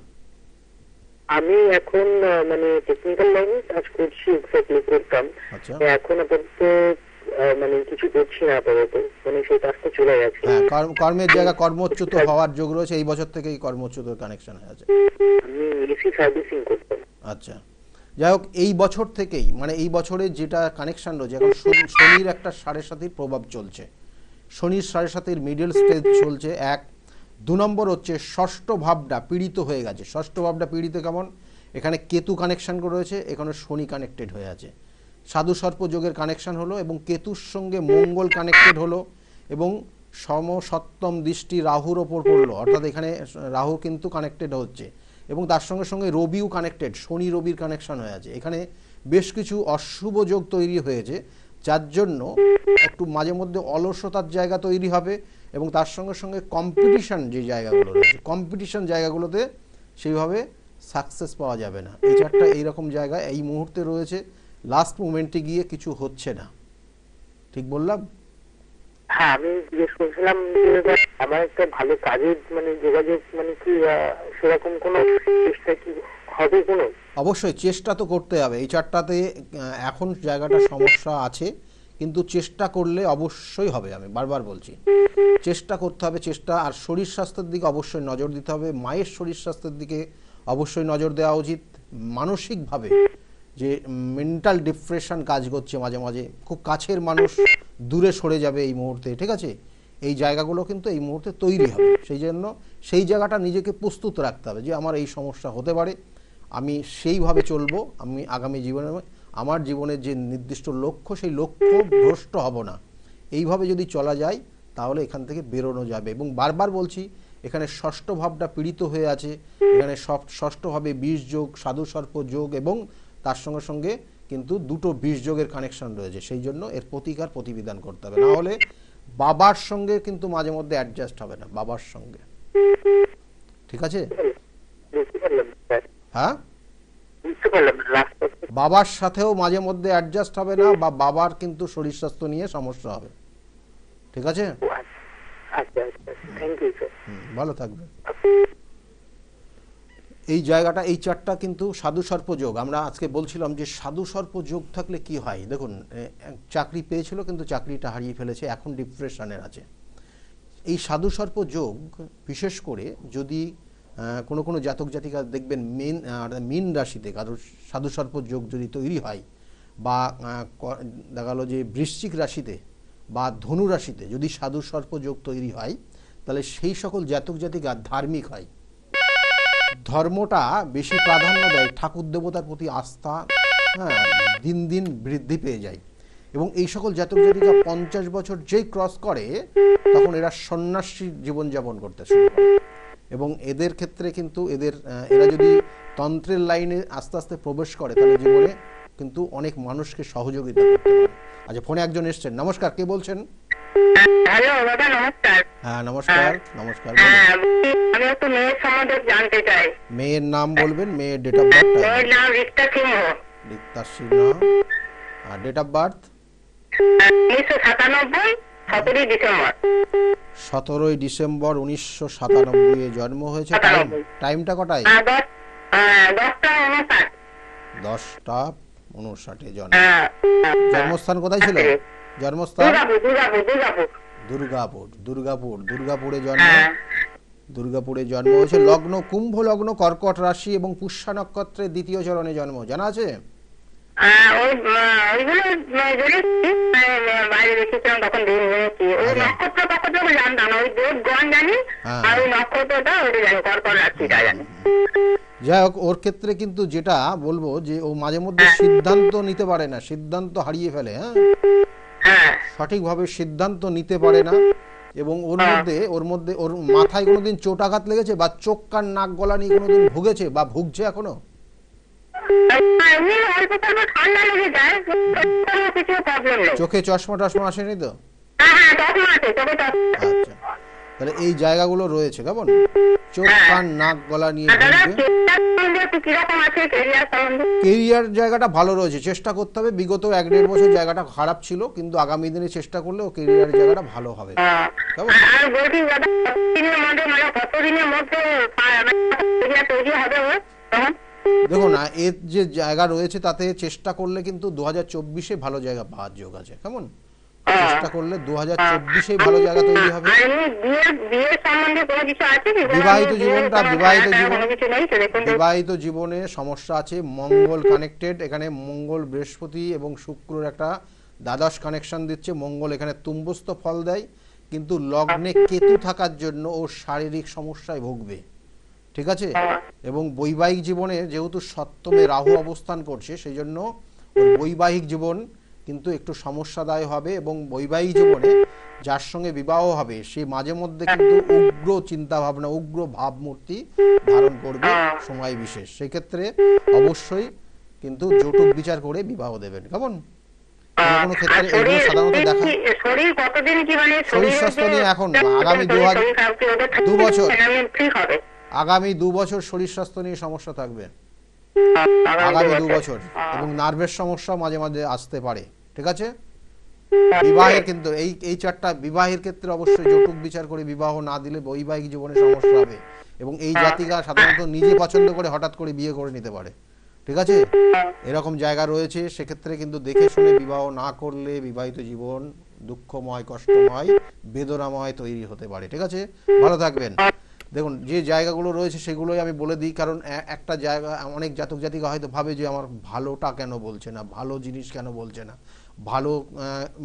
F: আমি এখন মানে টেকনিক্যাল লাইনে কাজ করছি, এক্স্যাক্টলি করতাম।
E: আচ্ছা,
F: এখন আপাতত মানে কিছু করছি না আপাতত, মানে সেই কাজটা চলে গেছে।
E: হ্যাঁ, কর্মের জায়গা কর্মচ্যুত হওয়ার যোগ রয়েছে, এই বছর থেকেই কর্মচ্যুতর কানেকশন হয়ে আছে।
F: আমি এসি সার্ভিসিং করতাম।
E: আচ্ছা, যাই হোক, এই বছর থেকেই মানে এই বছরে যেটা কানেকশন রয়েছে, এখন শনির একটা 7.5 প্রভাব চলছে, শনির 7.5 মিডল স্টেজ চলছে। 1 2 নম্বর হচ্ছে ষষ্ঠ ভাবটা পীড়িত হয়ে গেছে। ষষ্ঠ ভাবটা পীড়িত কেমন? এখানে কেতু কানেকশন রয়েছে, এখানে শনি কানেক্টেড হয়ে আছে, সাধু সর্প যোগের কানেকশন হলো এবং কেতুর সঙ্গে মঙ্গল কানেক্টেড হলো এবং সপ্তম দৃষ্টি রাহুর ওপর পড়লো, অর্থাৎ এখানে রাহু কিন্তু কানেক্টেড হচ্ছে এবং তার সঙ্গে সঙ্গে রবিও কানেক্টেড, শনি রবির কানেকশন হয়ে আছে। এখানে বেশ কিছু অশুভ যোগ তৈরি হয়েছে, যার জন্য একটু মাঝে মধ্যে অলসতার জায়গা তৈরি হবে এবং তার সঙ্গে সঙ্গে কম্পিটিশন যে জায়গাগুলো রয়েছে, কম্পিটিশন জায়গাগুলোতে সেইভাবে সাকসেস পাওয়া যাবে না। এই চারটা এইরকম জায়গায় এই মুহূর্তে রয়েছে, লাস্ট মোমেন্টে গিয়ে কিছু হচ্ছে না। ঠিক বললাম?
F: হ্যাঁ, আমি জিজ্ঞেস করছিলাম যে আমার একটা ভালো কাজের মানে যোগাযোগ মানে কি সেরকম কোনো চেষ্টা কি হবে কোনো?
E: অবশ্যই চেষ্টা তো করতে হবে। এই চারটাতে এখন জায়গাটা সমস্যা আছে, কিন্তু চেষ্টা করলে অবশ্যই হবে। আমি বারবার বলছি, চেষ্টা করতে হবে, চেষ্টা। আর শরীর স্বাস্থ্যের দিকে অবশ্যই নজর দিতে হবে, মায়ের শরীর স্বাস্থ্যের দিকে অবশ্যই নজর দেওয়া উচিত। মানসিকভাবে যে মেন্টাল ডিপ্রেশন কাজ করছে মাঝে মাঝে, খুব কাছের মানুষ দূরে সরে যাবে এই মুহূর্তে, ঠিক আছে, এই জায়গাগুলো কিন্তু এই মুহূর্তে তৈরি হবে। সেই জন্য সেই জায়গাটা নিজেকে প্রস্তুত রাখতে হবে যে আমার এই সমস্যা হতে পারে, আমি সেইভাবে চলবো, আমি আগামী জীবনে আমার জীবনের যে নির্দিষ্ট লক্ষ্য সেই লক্ষ্য ভ্রষ্ট হব না। এইভাবে যদি চলা যায় তাহলে এখান থেকে বেরোনো যাবে। এবং বারবার বলছি, এখানে ষষ্ঠ ভাবটা পীড়িত হয়ে আছে, এখানে ষষ্ঠভাবে 20 যোগ, সাধু সর্প যোগ এবং তার সঙ্গে সঙ্গে কিন্তু দুটো 20 যোগের কানেকশন রয়েছে। সেই জন্য এর প্রতিকার প্রতিবিধান করতে হবে, না হলে বাবার সঙ্গে কিন্তু মাঝে মধ্যে অ্যাডজাস্ট হবে না, বাবার সঙ্গে। ঠিক আছে? হ্যাঁ, বাবার সাথেও মাঝে মধ্যে অ্যাডজাস্ট হবে না, বা বাবার কিন্তু শরীর স্বাস্থ্য নিয়ে সমস্যা হবে। ঠিক আছে? ভালো থাকবে। এই জায়গাটা, এই চারটা কিন্তু সাধু সর্প যোগ। আমরা আজকে বলছিলাম যে সাধু সর্প যোগ থাকলে কি হয়। দেখুন, চাকরি পেয়েছিল কিন্তু চাকরিটা হারিয়ে ফেলেছে, এখন ডিপ্রেশনের আছে। এই সাধু সর্প যোগ বিশেষ করে যদি কোনো জাতক জাতিকা দেখবেন মীন রাশিতে কারো সাধু সর্প যোগ যদি তৈরি হয়, বা দেখা গেল যে বৃশ্চিক রাশিতে বা ধনু রাশিতে যদি সাধু সর্প যোগ তৈরি হয়, তাহলে সেই সকল জাতক জাতিকা ধার্মিক হয়, ধর্মটা বেশি প্রাধান্য দেয়, ঠাকুর দেবতার প্রতি আস্থা দিন দিন বৃদ্ধি পেয়ে যায়। এবং এই সকল জাতক জাতিকা 50 বছর যেই ক্রস করে তখন এরা সন্ন্যাসী জীবনযাপন করতে শুরু করে। এবং এদের ক্ষেত্রে কিন্তু এরা যদি তন্ত্রের লাইনে আস্তে আস্তে প্রবেশ করে তাহলে জীবনে কিন্তু অনেক মানুষকে সহযোগিতা করতে পারে। আচ্ছা, ফোনে একজন এসছেন। নমস্কার, কে বলছেন?
G: হ্যালো দাদা, নমস্কার।
E: হ্যাঁ, নমস্কার। নমস্কার।
G: আমি একটু মেয়ের সম্বন্ধে জানতে চাই।
E: মেয়ের নাম বলবেন, মেয়ের ডেট অফ বার্থ?
G: মেয়ের নাম রিক্তা সিংহ।
E: রিক্তা সিংহ। আর date of birth?
G: 1997, 17 December.
E: 17 December 1997 এ জন্ম হয়েছে। টাইমটা কটায়? 10টা 59 জন্ম। জন্মস্থান কোথায় ছিল? জন্মস্থান দুর্গাপুরে জন্ম। দুর্গাপুরে জন্ম হয়েছে। লগ্ন কুম্ভ লগ্ন, কর্কট রাশি এবং পুষ্যা নক্ষত্রের 2য় চরণে জন্ম। জানা আছে? যাই হোক, ওর ক্ষেত্রে কিন্তু যেটা বলবো যে ও মাঝে মধ্যে সিদ্ধান্ত নিতে পারে না, সিদ্ধান্ত হারিয়ে ফেলে। হ্যাঁ,
G: হ্যাঁ
E: সঠিকভাবে সিদ্ধান্ত নিতে পারে না। এবং ওর মধ্যে ওর মাথায় কোনোদিন চোটাঘাত লেগেছে বা চোখ কান নাক গলা নিয়ে কোনোদিন ভুগেছে বা ভুগছে এখনো?
G: এমনি অল্প স্বল্প ঠান্ডা লেগে যায়, কিছু প্রবলেম নেই।
E: চোখে চশমা টশমা আসেনি তো?
G: হ্যাঁ হ্যাঁ চশমা আছে, চোখে চশমা।
E: আচ্ছা, তাহলে এই জায়গাগুলো রয়েছে কেমন, চোখ কান নাক গলা নিয়ে
G: দাদা
E: ভুগবে।
G: কিরকম আছে কেরিয়ার সম্বন্ধে?
E: কেরিয়ার জায়গাটা ভালো রয়েছে, চেষ্টা করতে হবে। বিগত 1-1.5 বছর জায়গাটা খারাপ ছিল, কিন্তু আগামী দিনে চেষ্টা করলে ও কেরিয়ারের জায়গাটা ভালো হবে। কেমন?
G: আর বলছি দাদা কতদিনের মধ্যে, মানে কতদিনের মধ্যে কেরিয়ার তৈরি হবে ওর তখন?
E: দেখো না, এর যে জায়গা রয়েছে তাতে চেষ্টা করলে কিন্তু 2024-এ ভালো জায়গা পাওয়ার যোগ আছে। কেমন? চেষ্টা করলে 2024-এ ভালো জায়গা তৈরি হবে।
G: আর এমনি বিয়ের সম্বন্ধে কোনো কিছু আছে কি?
E: বিবাহিত জীবনটা,
G: কোনো
E: বিবাহিত জীবনে সমস্যা আছে। মঙ্গল কানেক্টেড, এখানে মঙ্গল বৃহস্পতি এবং শুক্রর একটা দ্বাদশ কানেকশন দিচ্ছে। মঙ্গল এখানে তুম্বস্থ ফল দেয়, কিন্তু লগ্নে কেতু থাকার জন্য ও শারীরিক সমস্যায় ভুগবে। ঠিক আছে? এবং বৈবাহিক জীবনে যেহেতু সপ্তমে রাহু অবস্থান করছে, সেই জন্য ওর বৈবাহিক জীবন কিন্তু একটু সমস্যাদায়ক হবে। এবং বৈবাহিক জীবনে যার সঙ্গে বিবাহ হবে সে মাঝে মধ্যে কিন্তু উগ্র চিন্তা ভাবনা, উগ্র ভাবমূর্তি ধারণ করবে সময় বিশেষ। সেই ক্ষেত্রে অবশ্যই কিন্তু যৌতুক বিচার করে বিবাহ দেবেন। কেমন? কোনো ক্ষেত্রে এগুলো সাধারণত দেখা।
G: শরীর কতদিন কি, মানে
E: শরীর স্বাস্থ্য নিয়ে এখন আগামী 2 বছর, আগামী 2 বছর শরীর স্বাস্থ্য নিয়ে সমস্যা থাকবে, আগামী 2 বছর। এবং নার্ভের সমস্যা মাঝে মাঝে আসতে পারে। ঠিক আছে? বিবাহের কিন্তু এই চারটা বিবাহের ক্ষেত্রে অবশ্যই যৌতুক বিচার করে বিবাহ না দিলে বৈবাহিক জীবনে সমস্যা হবে। এবং এই জাতিকা সাধারণত নিজে পছন্দ করে হঠাৎ করে বিয়ে করে নিতে পারে। ঠিক আছে? এরকম জায়গা রয়েছে। সেক্ষেত্রে কিন্তু দেখে শুনে বিবাহ না করলে বিবাহিত জীবন দুঃখময়, কষ্টময়, বেদনাময় তৈরি হতে পারে। ঠিক আছে? ভালো থাকবেন। দেখুন, যে জায়গাগুলো রয়েছে সেগুলোই আমি বলে দিই, কারণ একটা জায়গা অনেক জাতক জাতিকা হয়তো ভাবে যে আমার ভালোটা কেন বলছে না, ভালো জিনিস কেন বলছে না, ভালো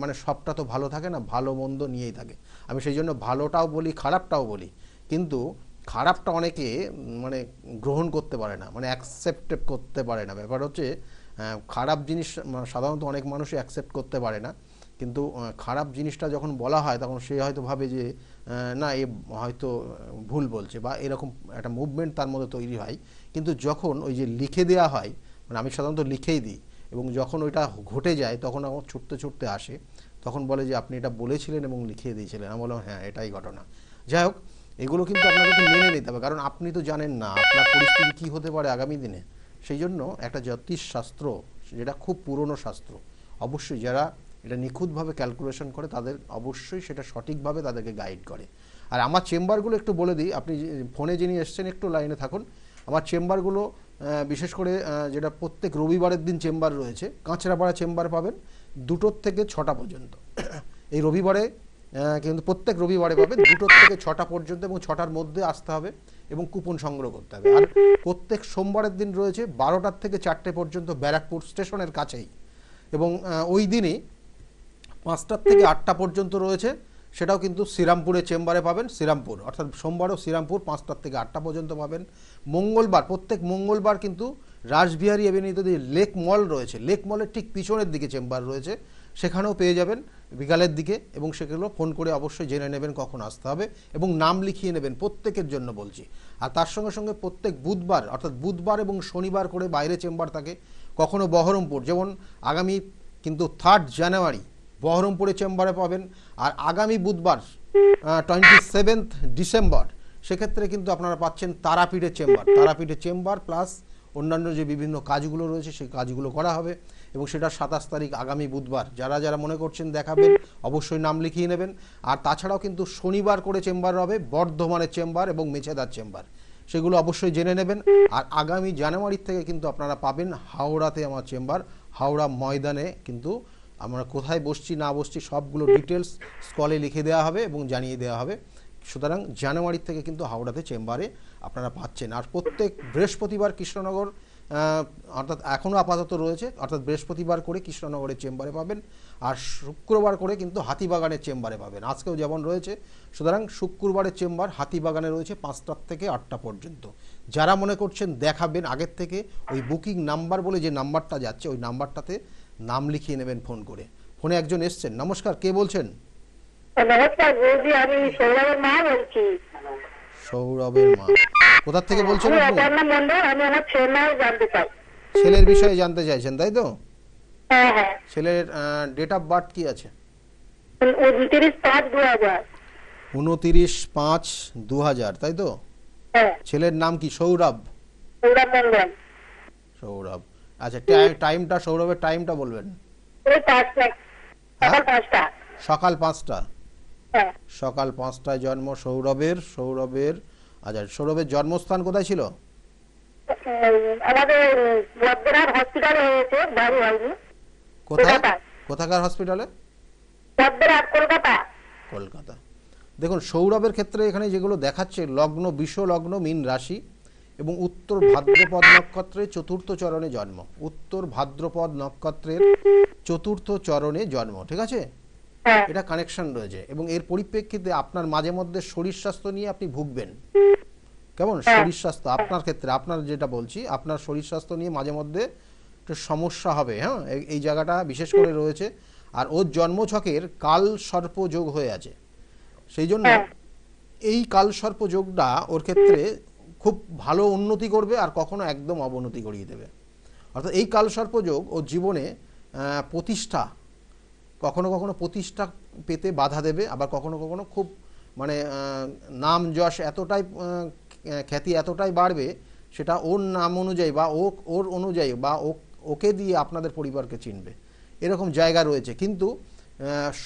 E: মানে সবটা তো ভালো থাকে না, ভালো মন্দ নিয়েই থাকে। আমি সেই জন্য ভালোটাও বলি, খারাপটাও বলি, কিন্তু খারাপটা অনেকে মানে গ্রহণ করতে পারে না, মানে অ্যাকসেপ্ট করতে পারে না। ব্যাপার হচ্ছে খারাপ জিনিস সাধারণত অনেক মানুষই অ্যাকসেপ্ট করতে পারে না, কিন্তু খারাপ জিনিসটা যখন বলা হয় তখন সে হয়তো ভাবে যে না, এ হয়তো ভুল বলছে, বা এরকম একটা মুভমেন্ট তার মধ্যে তৈরি হয়। কিন্তু যখন ওই যে লিখে দেওয়া হয়, মানে আমি সাধারণত লিখেই দিই, এবং যখন ওইটা ঘটে যায় তখন আমার ছুটতে ছুটতে আসে, তখন বলে যে আপনি এটা বলেছিলেন এবং লিখিয়ে দিয়েছিলেন। আমি বললাম হ্যাঁ, এটাই ঘটনা। যাই হোক, এগুলো কিন্তু আপনাদেরকে মেনে নিতে হবে, কারণ আপনি তো জানেন না আপনার পরিস্থিতি কী হতে পারে আগামী দিনে। সেই জন্য একটা জ্যোতিষশাস্ত্র, যেটা খুব পুরনো শাস্ত্র, অবশ্যই যারা এটা নিখুঁতভাবে ক্যালকুলেশন করে তাদের অবশ্যই সেটা সঠিকভাবে তাদেরকে গাইড করে। আর আমার চেম্বারগুলো একটু বলে দিই, আপনি ফোনে যিনি এসছেন একটু লাইনে থাকুন। আমার চেম্বারগুলো বিশেষ করে যেটা প্রত্যেক রবিবারের দিন চেম্বার রয়েছে, কাঁচরাপাড়া চেম্বার পাবেন 2টো থেকে 6টা পর্যন্ত। এই রবিবারে কিন্তু প্রত্যেক রবিবারে পাবেন 2টো থেকে 6টা পর্যন্ত, এবং 6টার মধ্যে আসতে হবে এবং কুপন সংগ্রহ করতে হবে। আর প্রত্যেক সোমবারের দিন রয়েছে 12টার থেকে 4টে পর্যন্ত, ব্যারাকপুর স্টেশনের কাছেই। এবং ওই দিনই 5টার থেকে 8টা পর্যন্ত রয়েছে, সেটাও কিন্তু শ্রীরামপুরে চেম্বারে পাবেন। শ্রীরামপুর অর্থাৎ সোমবারও শ্রীরামপুর 5টার থেকে 8টা পর্যন্ত পাবেন। মঙ্গলবার, প্রত্যেক মঙ্গলবার কিন্তু রাসবিহারী এভিনিউতে যে লেক মল রয়েছে, লেক মলের ঠিক পিছনের দিকে চেম্বার রয়েছে, সেখানেও পেয়ে যাবেন বিকালের দিকে। এবং সেগুলো ফোন করে অবশ্যই জেনে নেবেন কখন আসতে হবে, এবং নাম লিখিয়ে নেবেন, প্রত্যেকের জন্য বলছি। আর তার সঙ্গে সঙ্গে প্রত্যেক বুধবার, অর্থাৎ বুধবার এবং শনিবার করে বাইরে চেম্বার থাকে, কখনো বহরমপুর, যেমন আগামী কিন্তু 3 জানুয়ারি বহরমপুরে চেম্বারে পাবেন। আর আগামী বুধবার 27 ডিসেম্বর সেক্ষেত্রে কিন্তু আপনারা পাচ্ছেন তারাপীঠের চেম্বার। তারাপীঠের চেম্বার প্লাস অন্যান্য যে বিভিন্ন কাজগুলো রয়েছে সেই কাজগুলো করা হবে, এবং সেটা 27 তারিখ আগামী বুধবার। যারা যারা মনে করছেন দেখাবেন অবশ্যই নাম লিখিয়ে নেবেন। আর তাছাড়াও কিন্তু শনিবার করে চেম্বার হবে, বর্ধমানের চেম্বার এবং মেছেদার চেম্বার, সেগুলো অবশ্যই জেনে নেবেন। আর আগামী জানুয়ারির থেকে কিন্তু আপনারা পাবেন হাওড়াতে আমার চেম্বার, হাওড়া ময়দানে। কিন্তু আমরা কোথায় বসছি না বসছি সবগুলো ডিটেলস স্কলে লিখে দেওয়া হবে এবং জানিয়ে দেওয়া হবে। সুতরাং জানুয়ারির থেকে কিন্তু হাওড়াতে চেম্বারে আপনারা পাচ্ছেন। আর প্রত্যেক বৃহস্পতিবার কৃষ্ণনগর অর্থাৎ এখনও আপাতত রয়েছে, অর্থাৎ বৃহস্পতিবার করে কৃষ্ণনগরের চেম্বারে পাবেন, আর শুক্রবার করে কিন্তু হাতিবাগানের চেম্বারে পাবেন। আজকেও যেমন রয়েছে, সুতরাং শুক্রবারের চেম্বার হাতিবাগানে রয়েছে 5টা থেকে 8টা পর্যন্ত। যারা মনে করছেন দেখাবেন, আগের থেকে ওই বুকিং নাম্বার বলে যে নাম্বারটা যাচ্ছে ওই নাম্বারটাতে নাম লিখিয়ে নেবেন ফোন করে। ফোনে একজন এসছেন। নমস্কার, কে বলছেন?
G: নমস্কার বৌদি, আমি সৌরভের মা বলছি।
E: সৌরভের মা, কোথা থেকে বলছেন
G: আমি
E: আপনি?
G: অপর্ণা মন্ডল, আমি আমার ছেলের নাম জানতে চাই।
E: ছেলের বিষয়ে জানতে চাইছেন, তাই তো?
G: হ্যাঁ হ্যাঁ।
E: ছেলের ডেট অফ বার্থ কি আছে?
G: 29/5/2000।
E: 29/5/2000, তাই তো?
G: হ্যাঁ।
E: ছেলের নাম কি? সৌরভ।
G: সৌরভ মন্ডল।
E: সৌরভ, আচ্ছা। টাইমটা, সৌরভের টাইমটা বলবেন।
G: ওই 5টা, সকাল 5টা।
E: সকাল 5টা।
G: হ্যাঁ।
E: সকাল 5টায় জন্ম সৌরভের। আচ্ছা, সৌরভের জন্মস্থান কোথায় ছিল?
G: আমাদের বদ্রনাথ হসপিটালে হয়েছে, বাড়ি হয়নি।
E: কোথায়?
G: কলকাতায়।
E: কোথাকার হসপিটালে?
G: বদ্রনাথ, কলকাতা।
E: কলকাতা। দেখুন, সৌরভের ক্ষেত্রে এখানে যেগুলো দেখাচ্ছে, লগ্ন বিষ লগ্ন, মীন রাশি, এবং উত্তর ভাদ্রপদ নক্ষত্রের 4র্থ চরণে জন্ম। উত্তর ভাদ্রপদ নক্ষত্রের 4র্থ চরণে জন্ম, ঠিক আছে?
G: হ্যাঁ।
E: এটা কানেকশন রয়েছে, এবং এর পরিপ্রেক্ষিতে আপনার মাঝে মধ্যে শরীর স্বাস্থ্য নিয়ে আপনি ভুগবেন। কেমন শরীর স্বাস্থ্য আপনার ক্ষেত্রে, আপনার যেটা বলছি, আপনার শরীর স্বাস্থ্য নিয়ে মাঝে মধ্যে একটু সমস্যা হবে। হ্যাঁ, এই জায়গাটা বিশেষ করে রয়েছে। আর ওর জন্মছকের কাল সর্প যোগ হয়ে আছে, সেই জন্য এই কাল সর্প যোগটা ওর ক্ষেত্রে খুব ভালো উন্নতি করবে, আর কখনো একদম অবনতি করিয়ে দেবে। অর্থাৎ এই কাল সর্প যোগ ওর জীবনে প্রতিষ্ঠা, কখনো কখনো প্রতিষ্ঠা পেতে বাধা দেবে, আবার কখনো কখনো খুব মানে নাম যশ এতটাই, খ্যাতি এতটাই বাড়বে, সেটা ওর নাম অনুযায়ী বা ওর অনুযায়ী বা ওকে দিয়ে আপনাদের পরিবারকে চিনবে, এরকম জায়গা রয়েছে। কিন্তু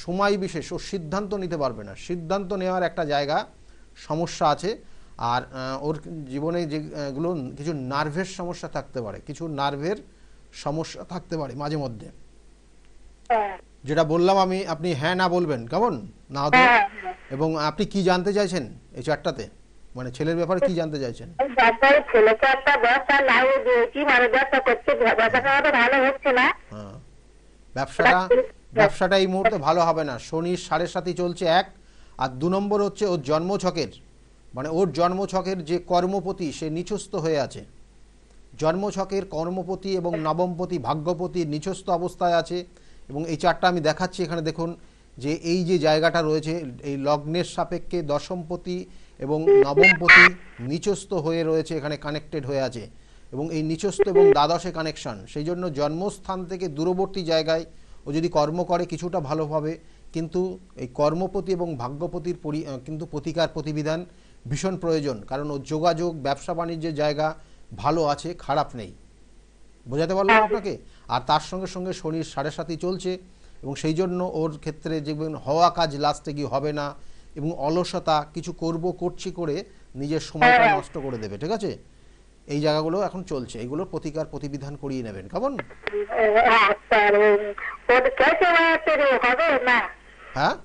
E: সময় বিশেষ ও সিদ্ধান্ত নিতে পারবে না, সিদ্ধান্ত নেওয়ার একটা জায়গা সমস্যা আছে। আর ওর জীবনে যেগুলো কিছু নার্ভের সমস্যা থাকতে পারে, কিছু নার্ভের সমস্যা থাকতে পারে মাঝে মধ্যে। যেটা বললাম আমি, আপনি হ্যাঁ না বলবেন, কেমন না হতো। এবং আপনি কি জানতে চাইছেন এই চারটাতে, মানে ছেলের ব্যাপারে কি জানতে চাইছেন?
G: ছেলেকে একটা ব্যবসা লাগিয়ে দিয়েছি, মানে ব্যবসা করছে, ব্যবসাটা ভালো হচ্ছে না।
E: হ্যাঁ, ব্যবসাটা এই মুহূর্তে ভালো হবে না। শনির 7.5 চলছে 1, আর 2 নম্বর হচ্ছে ওর জন্মছকের, মানে ওর জন্মছকের যে কর্মপতি সে নিচস্থ হয়ে আছে। জন্মছকের কর্মপতি এবং নবমপতি ভাগ্যপতি নিচস্থ অবস্থায় আছে। এবং এই চারটা আমি দেখাচ্ছি এখানে, দেখুন যে এই যে জায়গাটা রয়েছে, এই লগ্নের সাপেক্ষে দশমপতি এবং নবমপতি নিচস্থ হয়ে রয়েছে, এখানে কানেক্টেড হয়ে আছে, এবং এই নিচস্থ এবং দ্বাদশে কানেকশন। সেই জন্য জন্মস্থান থেকে দূরবর্তী জায়গায় ও যদি কর্ম করে কিছুটা ভালো হবে, কিন্তু এই কর্মপতি এবং ভাগ্যপতির কিন্তু প্রতিকার প্রতিবিধান ভীষণ প্রয়োজন, কারণ ও যোগাযোগ ব্যবসা বাণিজ্যের জায়গা ভালো আছে, খারাপ নেই। বোঝাতে পারলাম আপনাকে? আর তার সঙ্গে সঙ্গে শনির 7.5 চলছে, এবং সেই জন্য ওর ক্ষেত্রে যে হওয়া কাজ লাস্টে গিয়ে হবে না, এবং অলসতা, কিছু করছি করে নিজের সময়টা নষ্ট করে দেবে, ঠিক আছে? এই জায়গাগুলো এখন চলছে, এইগুলোর প্রতিকার প্রতিবিধান করিয়ে নেবেন, কেমন? হ্যাঁ,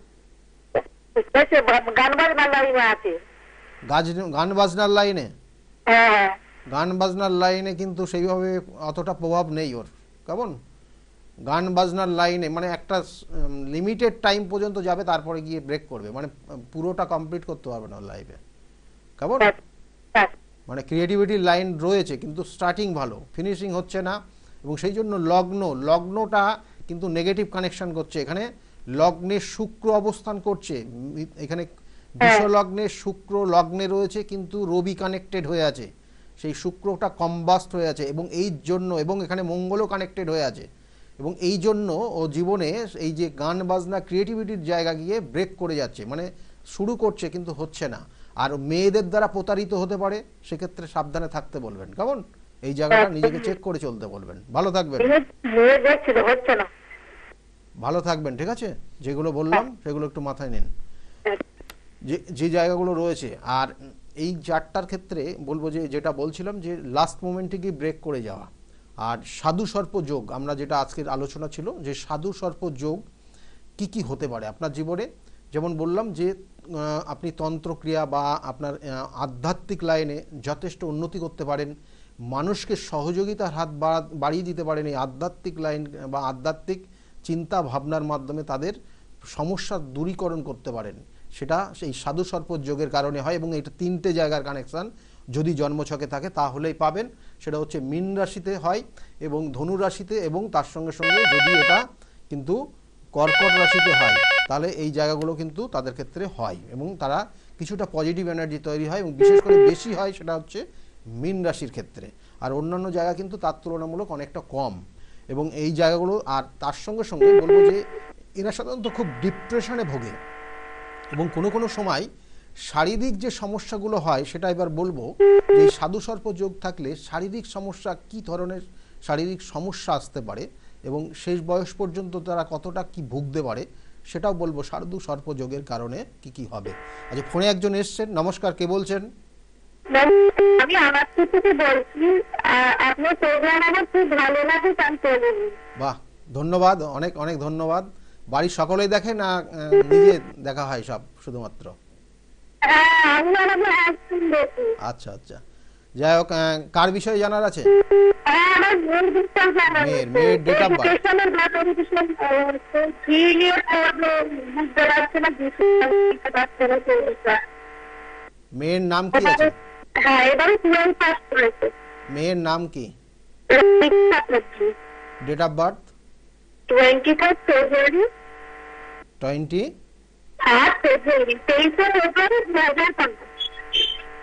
E: গান বাজনার লাইনে, গান বাজনার লাইনে কিন্তু সেইভাবে অতটা প্রভাব নেই ওর, কেমন? গান বাজনার লাইনে মানে একটা লিমিটেড টাইম পর্যন্ত যাবে, তারপরে গিয়ে ব্রেক করবে, মানে পুরোটা কমপ্লিট করতে পারবে না লাইফে, কেমন? মানে ক্রিয়েটিভিটির লাইন রয়েছে, কিন্তু স্টার্টিং ভালো, ফিনিশিং হচ্ছে না। এবং সেই জন্য লগ্নটা কিন্তু নেগেটিভ কানেকশন করছে। এখানে লগ্নে শুক্র অবস্থান করছে, এখানে বিষ লগ্নে শুক্র লগ্নে রয়েছে, কিন্তু রবি কানেক্টেড হয়ে আছে, সেই শুক্রটা কম্বাস্ট হয়ে আছে, এবং এই জন্য, এবং এখানে মঙ্গলও কানেক্টেড হয়ে আছে, এবং এই জন্য ও জীবনে এই যে গান বাজনা ক্রিয়েটিভিটির জায়গা গিয়ে ব্রেক করে যাচ্ছে, মানে শুরু করছে কিন্তু হচ্ছে না। আর মেয়েদের দ্বারা প্রতারিত হতে পারে, সেক্ষেত্রে সাবধানে থাকতে বলবেন, কেমন? এই জায়গাটা নিজেকে চেক করে চলতে বলবেন। ভালো থাকবেন, ভালো থাকবেন, ঠিক আছে? যেগুলো বললাম সেগুলো একটু মাথায় নিন, যে জায়গাগুলো রয়েছে। আর এই চারটার ক্ষেত্রে বলবো যে যেটা বলছিলাম, যে লাস্ট মোমেন্টে গিয়ে ব্রেক করে যাওয়া। আর সাধু সর্প যোগ, আমরা যেটা আজকের আলোচনা ছিল, যে সাধু সর্প যোগ কি কি হতে পারে আপনার জীবনে। যেমন বললাম যে আপনি তন্ত্রক্রিয়া বা আপনার আধ্যাত্মিক লাইনে যথেষ্ট উন্নতি করতে পারেন, মানুষকে সহযোগিতার হাত বাড়িয়ে দিতে পারেন এই আধ্যাত্মিক লাইন বা আধ্যাত্মিক চিন্তা ভাবনার মাধ্যমে তাদের সমস্যার দূরীকরণ করতে পারেন, সেটা সেই সাধু সর্প যোগের কারণে হয়। এবং এটা 3টে জায়গার কানেকশান যদি জন্মছকে থাকে তাহলেই পাবেন। সেটা হচ্ছে মীন রাশিতে হয় এবং ধনু রাশিতে, এবং তার সঙ্গে সঙ্গে যদি এটা কিন্তু কর্কট রাশিতে হয় তাহলে এই জায়গাগুলো কিন্তু তাদের ক্ষেত্রে হয় এবং তারা কিছুটা পজিটিভ এনার্জি তৈরি হয়, এবং বিশেষ করে বেশি হয় সেটা হচ্ছে মীন রাশির ক্ষেত্রে। আর অন্যান্য জায়গা কিন্তু তার তুলনামূলক অনেকটা কম। এবং এই জায়গাগুলো, আর তার সঙ্গে সঙ্গে বলবো যে এরা সাধারণত খুব ডিপ্রেশনে ভোগে, এবং কোনো কোনো সময় শারীরিক যে সমস্যাগুলো হয় সেটা এবার বলবো যে এই সাধু সর্প যোগ থাকলে শারীরিক সমস্যা, কি ধরনের শারীরিক সমস্যা আসতে পারে এবং শেষ বয়স পর্যন্ত তারা কতটা কি ভুগতে পারে সেটাও বলবো সাধু সর্প যোগের কারণে কি কি হবে। আচ্ছা, ফোনে একজন এসছেন। নমস্কার, কে বলছেন?
G: আমি আমার থেকে বলছি, আপনার প্রোগ্রাম আমার খুব ভালো লাগে।
E: বাহ, ধন্যবাদ, অনেক অনেক ধন্যবাদ। বাড়ির সকলেই দেখে না নিজে দেখা হয় সব শুধুমাত্র? আচ্ছা আচ্ছা, যাই হোক, কার বিষয়ে জানার আছে? মেয়ের ডেট অফ বার্থ। মেয়ের নাম কি আছে? মেয়ের নাম কি? Date of birth?
G: 23 ফেব্রুয়ারি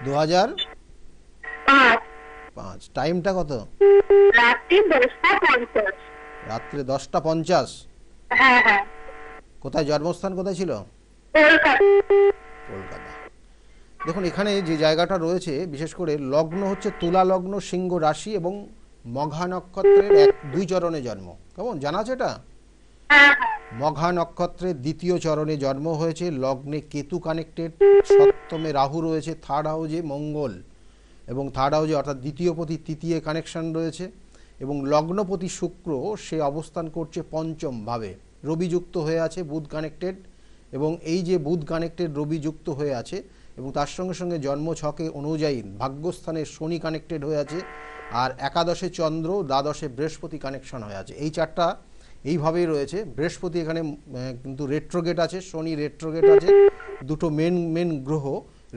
E: 2005। টাইমটা কত? রাত্রে 10:50। কোথায় জন্মস্থান, কোথায় ছিল? কলকাতা। দেখুন, এখানে যে জায়গাটা রয়েছে বিশেষ করে লগ্ন হচ্ছে তুলা লগ্ন, সিংহ রাশি এবং মঘা নক্ষত্রের 1-2 চরণে জন্ম। কেমন জানা আছে এটা? মঘা নক্ষত্রের 2য় চরণে জন্ম হয়েছে। লগ্নে কেতু কানেক্টেড, সপ্তমে রাহু রয়েছে, থার্ড হাউজে মঙ্গল, এবং থার্ড হাউজে অর্থাৎ দ্বিতীয়পতি তৃতীয় কানেকশন রয়েছে, এবং লগ্নপতি শুক্র সে অবস্থান করছে 5ম ভাবে। রবি যুক্ত হয়ে আছে, বুধ কানেক্টেড, এবং এই যে বুধ কানেক্টেড রবি যুক্ত হয়ে আছে এবং তার সঙ্গে সঙ্গে জন্ম ছকে অনুযায়ী ভাগ্যস্থানে শনি কানেক্টেড হয়ে আছে, আর একাদশে চন্দ্র, দ্বাদশে বৃহস্পতি কানেকশন হয়ে আছে। এই চারটা এইভাবেই রয়েছে। বৃহস্পতি এখানে কিন্তু রেট্রোগেট আছে, শনি রেট্রোগেট আছে, দুটো মেন গ্রহ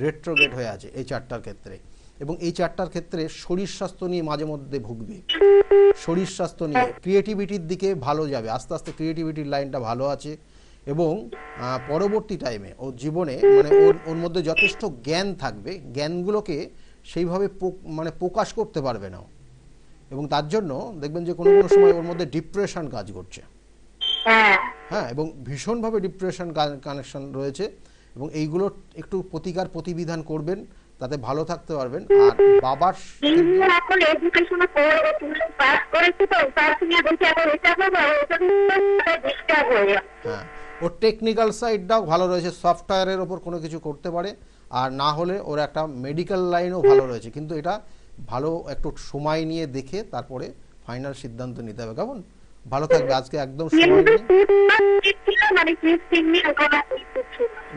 E: রেট্রোগেট হয়ে আছে এই চারটার ক্ষেত্রে। এবং এই চারটার ক্ষেত্রে শরীর স্বাস্থ্য নিয়ে মাঝে মধ্যে ভুগবে। শরীর স্বাস্থ্য নিয়ে ক্রিয়েটিভিটির দিকে ভালো যাবে, আস্তে আস্তে ক্রিয়েটিভিটির লাইনটা ভালো আছে, এবং পরবর্তী টাইমে ওর জীবনে মানে ওর মধ্যে যথেষ্ট জ্ঞান থাকবে, জ্ঞানগুলোকে সেইভাবে মানে প্রকাশ করতে পারবে না, এবং তার জন্য দেখবেন যে কোনো কোনো সময় ওর মধ্যে ডিপ্রেশন কাজ করছে। হ্যাঁ, এবং ভীষণভাবে ডিপ্রেশন কানেকশন রয়েছে, এবং এইগুলো একটু প্রতিবিধান করবেন, তাতে ভালো থাকতে পারবেন। আর বাবার হ্যাঁ, ওর টেকনিক্যাল সাইডটাও ভালো রয়েছে, সফটওয়্যারের ওপর কোনো কিছু করতে পারে, আর না হলে ওর একটা মেডিকেল লাইনও ভালো রয়েছে। কিন্তু এটা ভালো একটু সময় নিয়ে দেখে তারপরে ফাইনাল সিদ্ধান্ত নিতে হবে। কেমন? ভালো থাকবে। আজকে একদম সময় নিয়ে,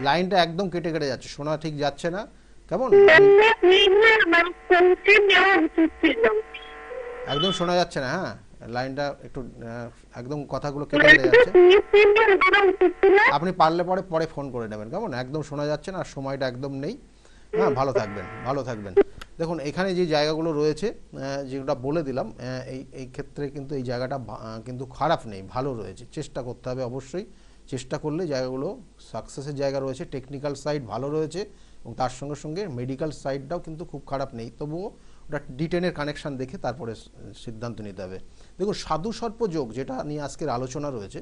E: লাইনটা একদম কেটে কেটে যাচ্ছে, শোনা ঠিক যাচ্ছে না। কেমন? একদম শোনা যাচ্ছে না। হ্যাঁ, লাইনটা একটু একদম কথাগুলো কেটে কেটে যাচ্ছে। আপনি পারলে পরে ফোন করে নেবেন। কেমন? একদম শোনা যাচ্ছে না, সময়টা একদম নেই। হ্যাঁ, ভালো থাকবেন, ভালো থাকবেন। দেখুন, এখানে যে জায়গাগুলো রয়েছে যেটা বলে দিলাম, এই ক্ষেত্রে কিন্তু এই জায়গাটা কিন্তু খারাপ নেই, ভালো রয়েছে। চেষ্টা করতে হবে অবশ্যই, চেষ্টা করলে জায়গাগুলো সাকসেসের জায়গা রয়েছে। টেকনিক্যাল সাইড ভালো রয়েছে, এবং তার সঙ্গে সঙ্গে মেডিকেল সাইডটাও কিন্তু খুব খারাপ নেই। তবুও ওটা D10-এর কানেকশান দেখে তারপরে সিদ্ধান্ত নিতে হবে। দেখুন, সাধু সর্প যোগ যেটা নিয়ে আজকের আলোচনা রয়েছে,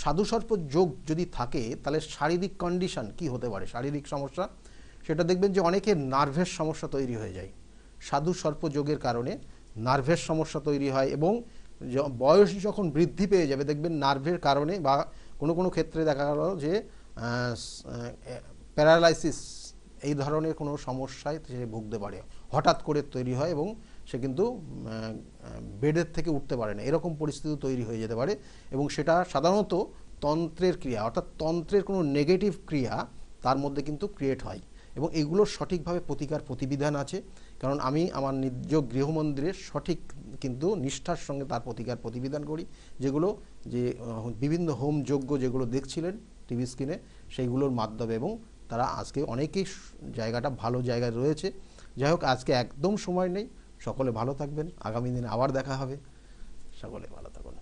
E: সাধু সর্প যোগ যদি থাকে তাহলে শারীরিক কন্ডিশন কি হতে পারে, শারীরিক সমস্যা, সেটা দেখবেন যে অনেকের নার্ভের সমস্যা তৈরি হয়ে যায়। সাধু সর্প যোগের কারণে নার্ভের সমস্যা তৈরি হয়, এবং বয়স যখন বৃদ্ধি পেয়ে যাবে দেখবেন নার্ভের কারণে, বা কোনো কোনো ক্ষেত্রে দেখা গেল যে প্যারালাইসিস এই ধরনের কোনো সমস্যায় সে ভুগতে পারে, হঠাৎ করে তৈরি হয়, এবং সে কিন্তু বেডের থেকে উঠতে পারে না, এরকম পরিস্থিতি তৈরি হয়ে যেতে পারে। এবং সেটা সাধারণত তন্ত্রের ক্রিয়া, অর্থাৎ তন্ত্রের কোনো নেগেটিভ ক্রিয়া তার মধ্যে কিন্তু ক্রিয়েট হয়, এবং এগুলোর সঠিকভাবে প্রতিকার প্রতিবিধান আছে, কারণ আমি আমার নিজ গৃহমন্দিরের সঠিক কিন্তু নিষ্ঠার সঙ্গে তার প্রতিকার প্রতিবিধান করি, যেগুলো যে বিভিন্ন হোম যজ্ঞ যেগুলো দেখছিলেন টিভি স্ক্রিনে সেইগুলোর মাধ্যমে, এবং তারা আজকে অনেকেই জায়গাটা ভালো জায়গায় রয়েছে। যাই হোক, আজকে একদম সময় নেই, সকলে ভালো থাকবেন, আগামী দিনে আবার দেখা হবে, সকলে ভালো থাকুন।